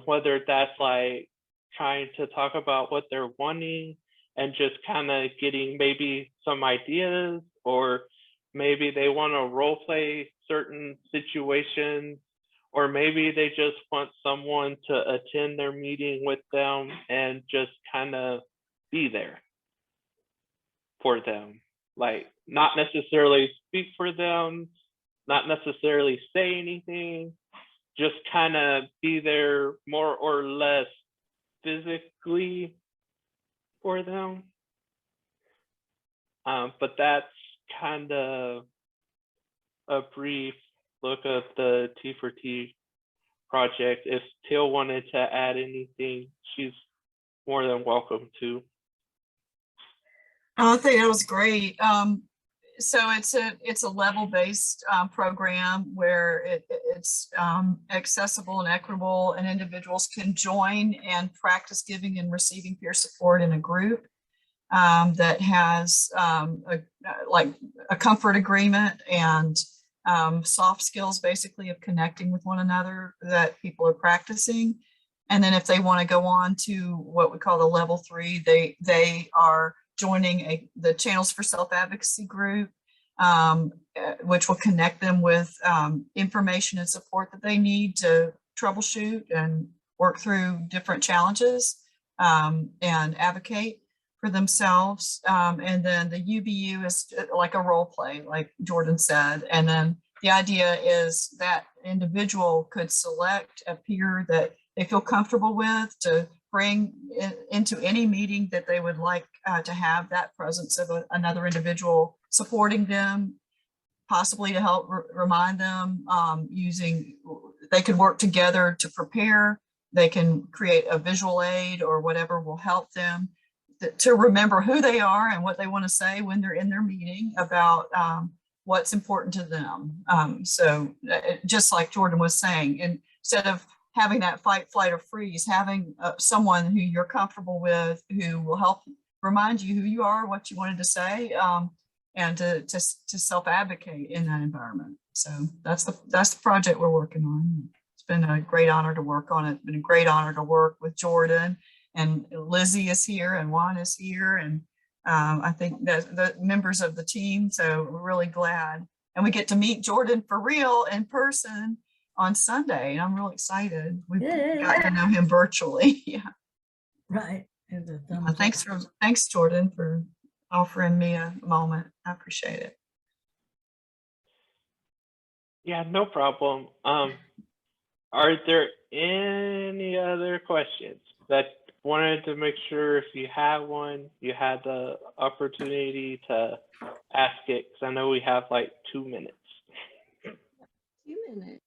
Speaker 2: whether that's like trying to talk about what they're wanting and just kind of getting maybe some ideas, or maybe they want to role play certain situations, or maybe they just want someone to attend their meeting with them and just kind of be there for them. Like, not necessarily speak for them, not necessarily say anything, just kind of be there more or less physically for them. But that's kind of a brief look of the T for T project. If Teal wanted to add anything, she's more than welcome to.
Speaker 5: I think that was great. So it's a level-based program where it's accessible and equitable, and individuals can join and practice giving and receiving peer support in a group that has like a comfort agreement and soft skills, basically, of connecting with one another that people are practicing. And then if they want to go on to what we call the level 3, they are joining the Channels for Self-Advocacy group, which will connect them with information and support that they need to troubleshoot and work through different challenges and advocate for themselves. And then the UBU is like a role play, like Jordan said. And then the idea is that individual could select a peer that they feel comfortable with to bring into any meeting that they would like to have that presence of another individual supporting them, possibly to help remind them they could work together to prepare. They can create a visual aid or whatever will help them to remember who they are and what they want to say when they're in their meeting about what's important to them. So just like Jordan was saying, instead of having that fight, flight, or freeze, having someone who you're comfortable with, who will help remind you who you are, what you wanted to say, and to self-advocate in that environment. So that's the project we're working on. It's been a great honor to work on it. It's been a great honor to work with Jordan, and Lizzie is here, and Juan is here, and I think that the members of the team. So we're really glad, and we get to meet Jordan for real in person on Sunday, and I'm really excited. We've gotten to know him virtually. Yeah.
Speaker 3: Right.
Speaker 5: Thanks, Jordan, for offering me a moment. I appreciate it.
Speaker 2: Yeah, no problem. Are there any other questions? That wanted to make sure if you have one, you had the opportunity to ask it, because I know we have like 2 minutes.
Speaker 1: 2 minutes.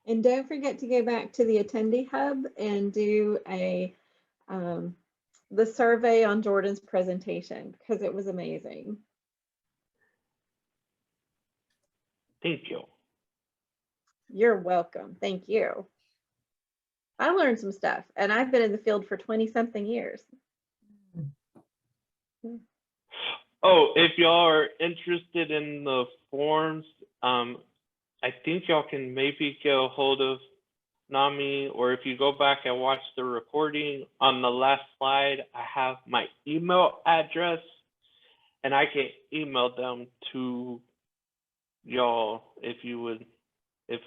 Speaker 1: And don't forget to go back to the attendee hub and do the survey on Jordan's presentation, because it was amazing.
Speaker 2: Thank you.
Speaker 1: You're welcome. Thank you. I learned some stuff, and I've been in the field for 20-something years.
Speaker 2: Oh, if y'all are interested in the forms, I think y'all can maybe get a hold of NAMI, or if you go back and watch the recording, on the last slide, I have my email address, and I can email them to y'all if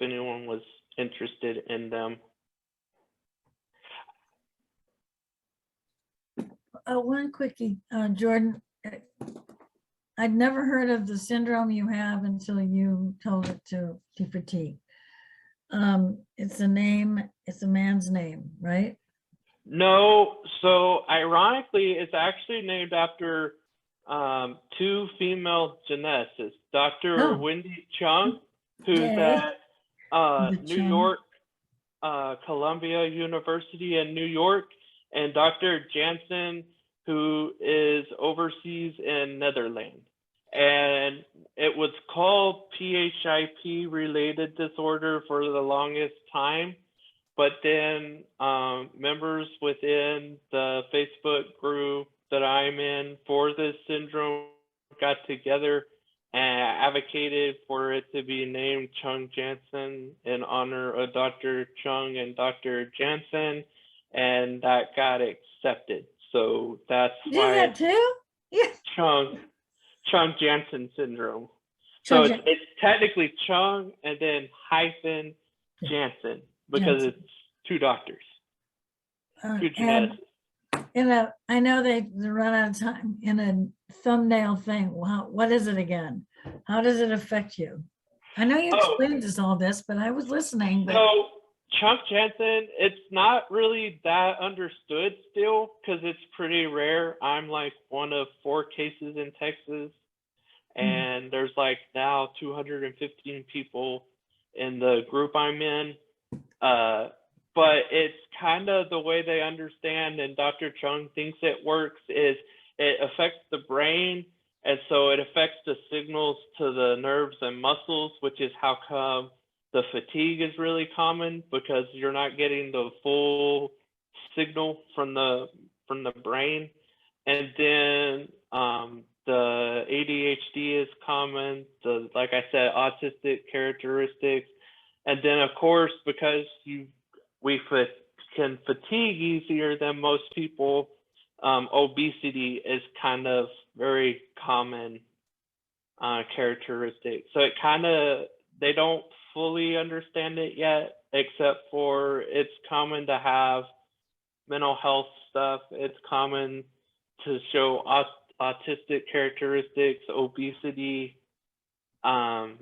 Speaker 2: anyone was interested in them.
Speaker 3: One quickie, Jordan. I'd never heard of the syndrome you have until you told it to T for T. It's a man's name, right?
Speaker 2: No, so ironically, it's actually named after 2 female geneticists, Dr. Wendy Chung, who's at New York, Columbia University in New York, and Dr. Jansen, who is overseas in Netherlands. And it was called PHIP related disorder for the longest time. But then members within the Facebook group that I'm in for this syndrome got together and advocated for it to be named Chung Jansen in honor of Dr. Chung and Dr. Jansen, and that got accepted. So that's
Speaker 3: You did
Speaker 2: why
Speaker 3: that
Speaker 2: it's
Speaker 3: too? Yeah.
Speaker 2: Chung Jansen syndrome.
Speaker 3: Chung
Speaker 2: So it's technically Chung and then hyphen Jansen because
Speaker 3: Jansen.
Speaker 2: it's two doctors, two
Speaker 3: And
Speaker 2: geneticists.
Speaker 3: I know they run out of time. In a thumbnail thing, wow, what is it again? How does it affect you? I know you explained us all this, but I was listening. But
Speaker 2: So Chung Jansen, it's not really that understood still because it's pretty rare. I'm like one of 4 cases in Texas, and there's like now 215 people in the group I'm in. But it's kind of the way they understand, and Dr. Chung thinks it works, is it affects the brain, and so it affects the signals to the nerves and muscles, which is how come the fatigue is really common, because you're not getting the full signal from the brain. And then the ADHD is common, like I said, autistic characteristics. And then of course, because we can fatigue easier than most people, obesity is kind of very common characteristic. So it kind of, they don't fully understand it yet, except for it's common to have mental health stuff. It's common to show autistic characteristics, obesity, and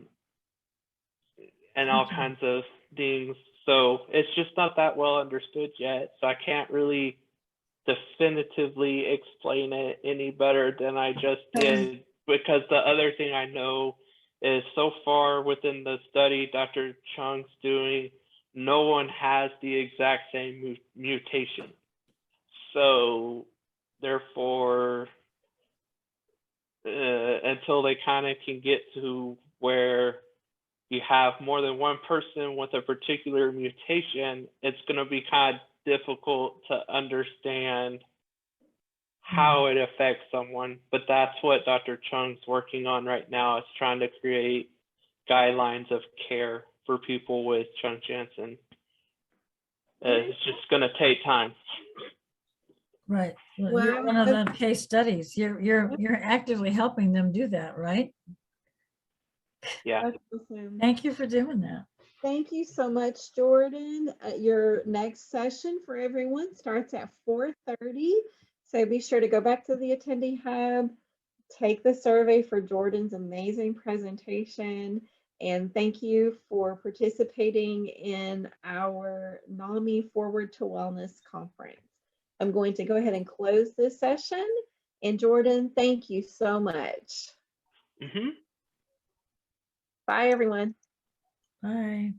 Speaker 2: all kinds of things. So it's just not that well understood yet. So I can't really definitively explain it any better than I just did, because the other thing I know is so far within the study Dr. Chung's doing, no one has the exact same mutation. So therefore, until they kind of can get to where you have more than one person with a particular mutation, it's going to be kind of difficult to understand how it affects someone. But that's what Dr. Chung's working on right now, is trying to create guidelines of care for people with Chung Jansen. It's just going to take time.
Speaker 3: right, well, you're one of the case studies. You're actively helping them do that, right?
Speaker 2: Yeah.
Speaker 1: That's awesome.
Speaker 3: Thank you for doing that.
Speaker 1: Thank you so much, Jordan. Your next session for everyone starts at 4:30. So be sure to go back to the attendee hub, take the survey for Jordan's amazing presentation, and thank you for participating in our NAMI Forward to Wellness conference. I'm going to go ahead and close this session. And Jordan, thank you so much. Bye, everyone.
Speaker 3: Bye.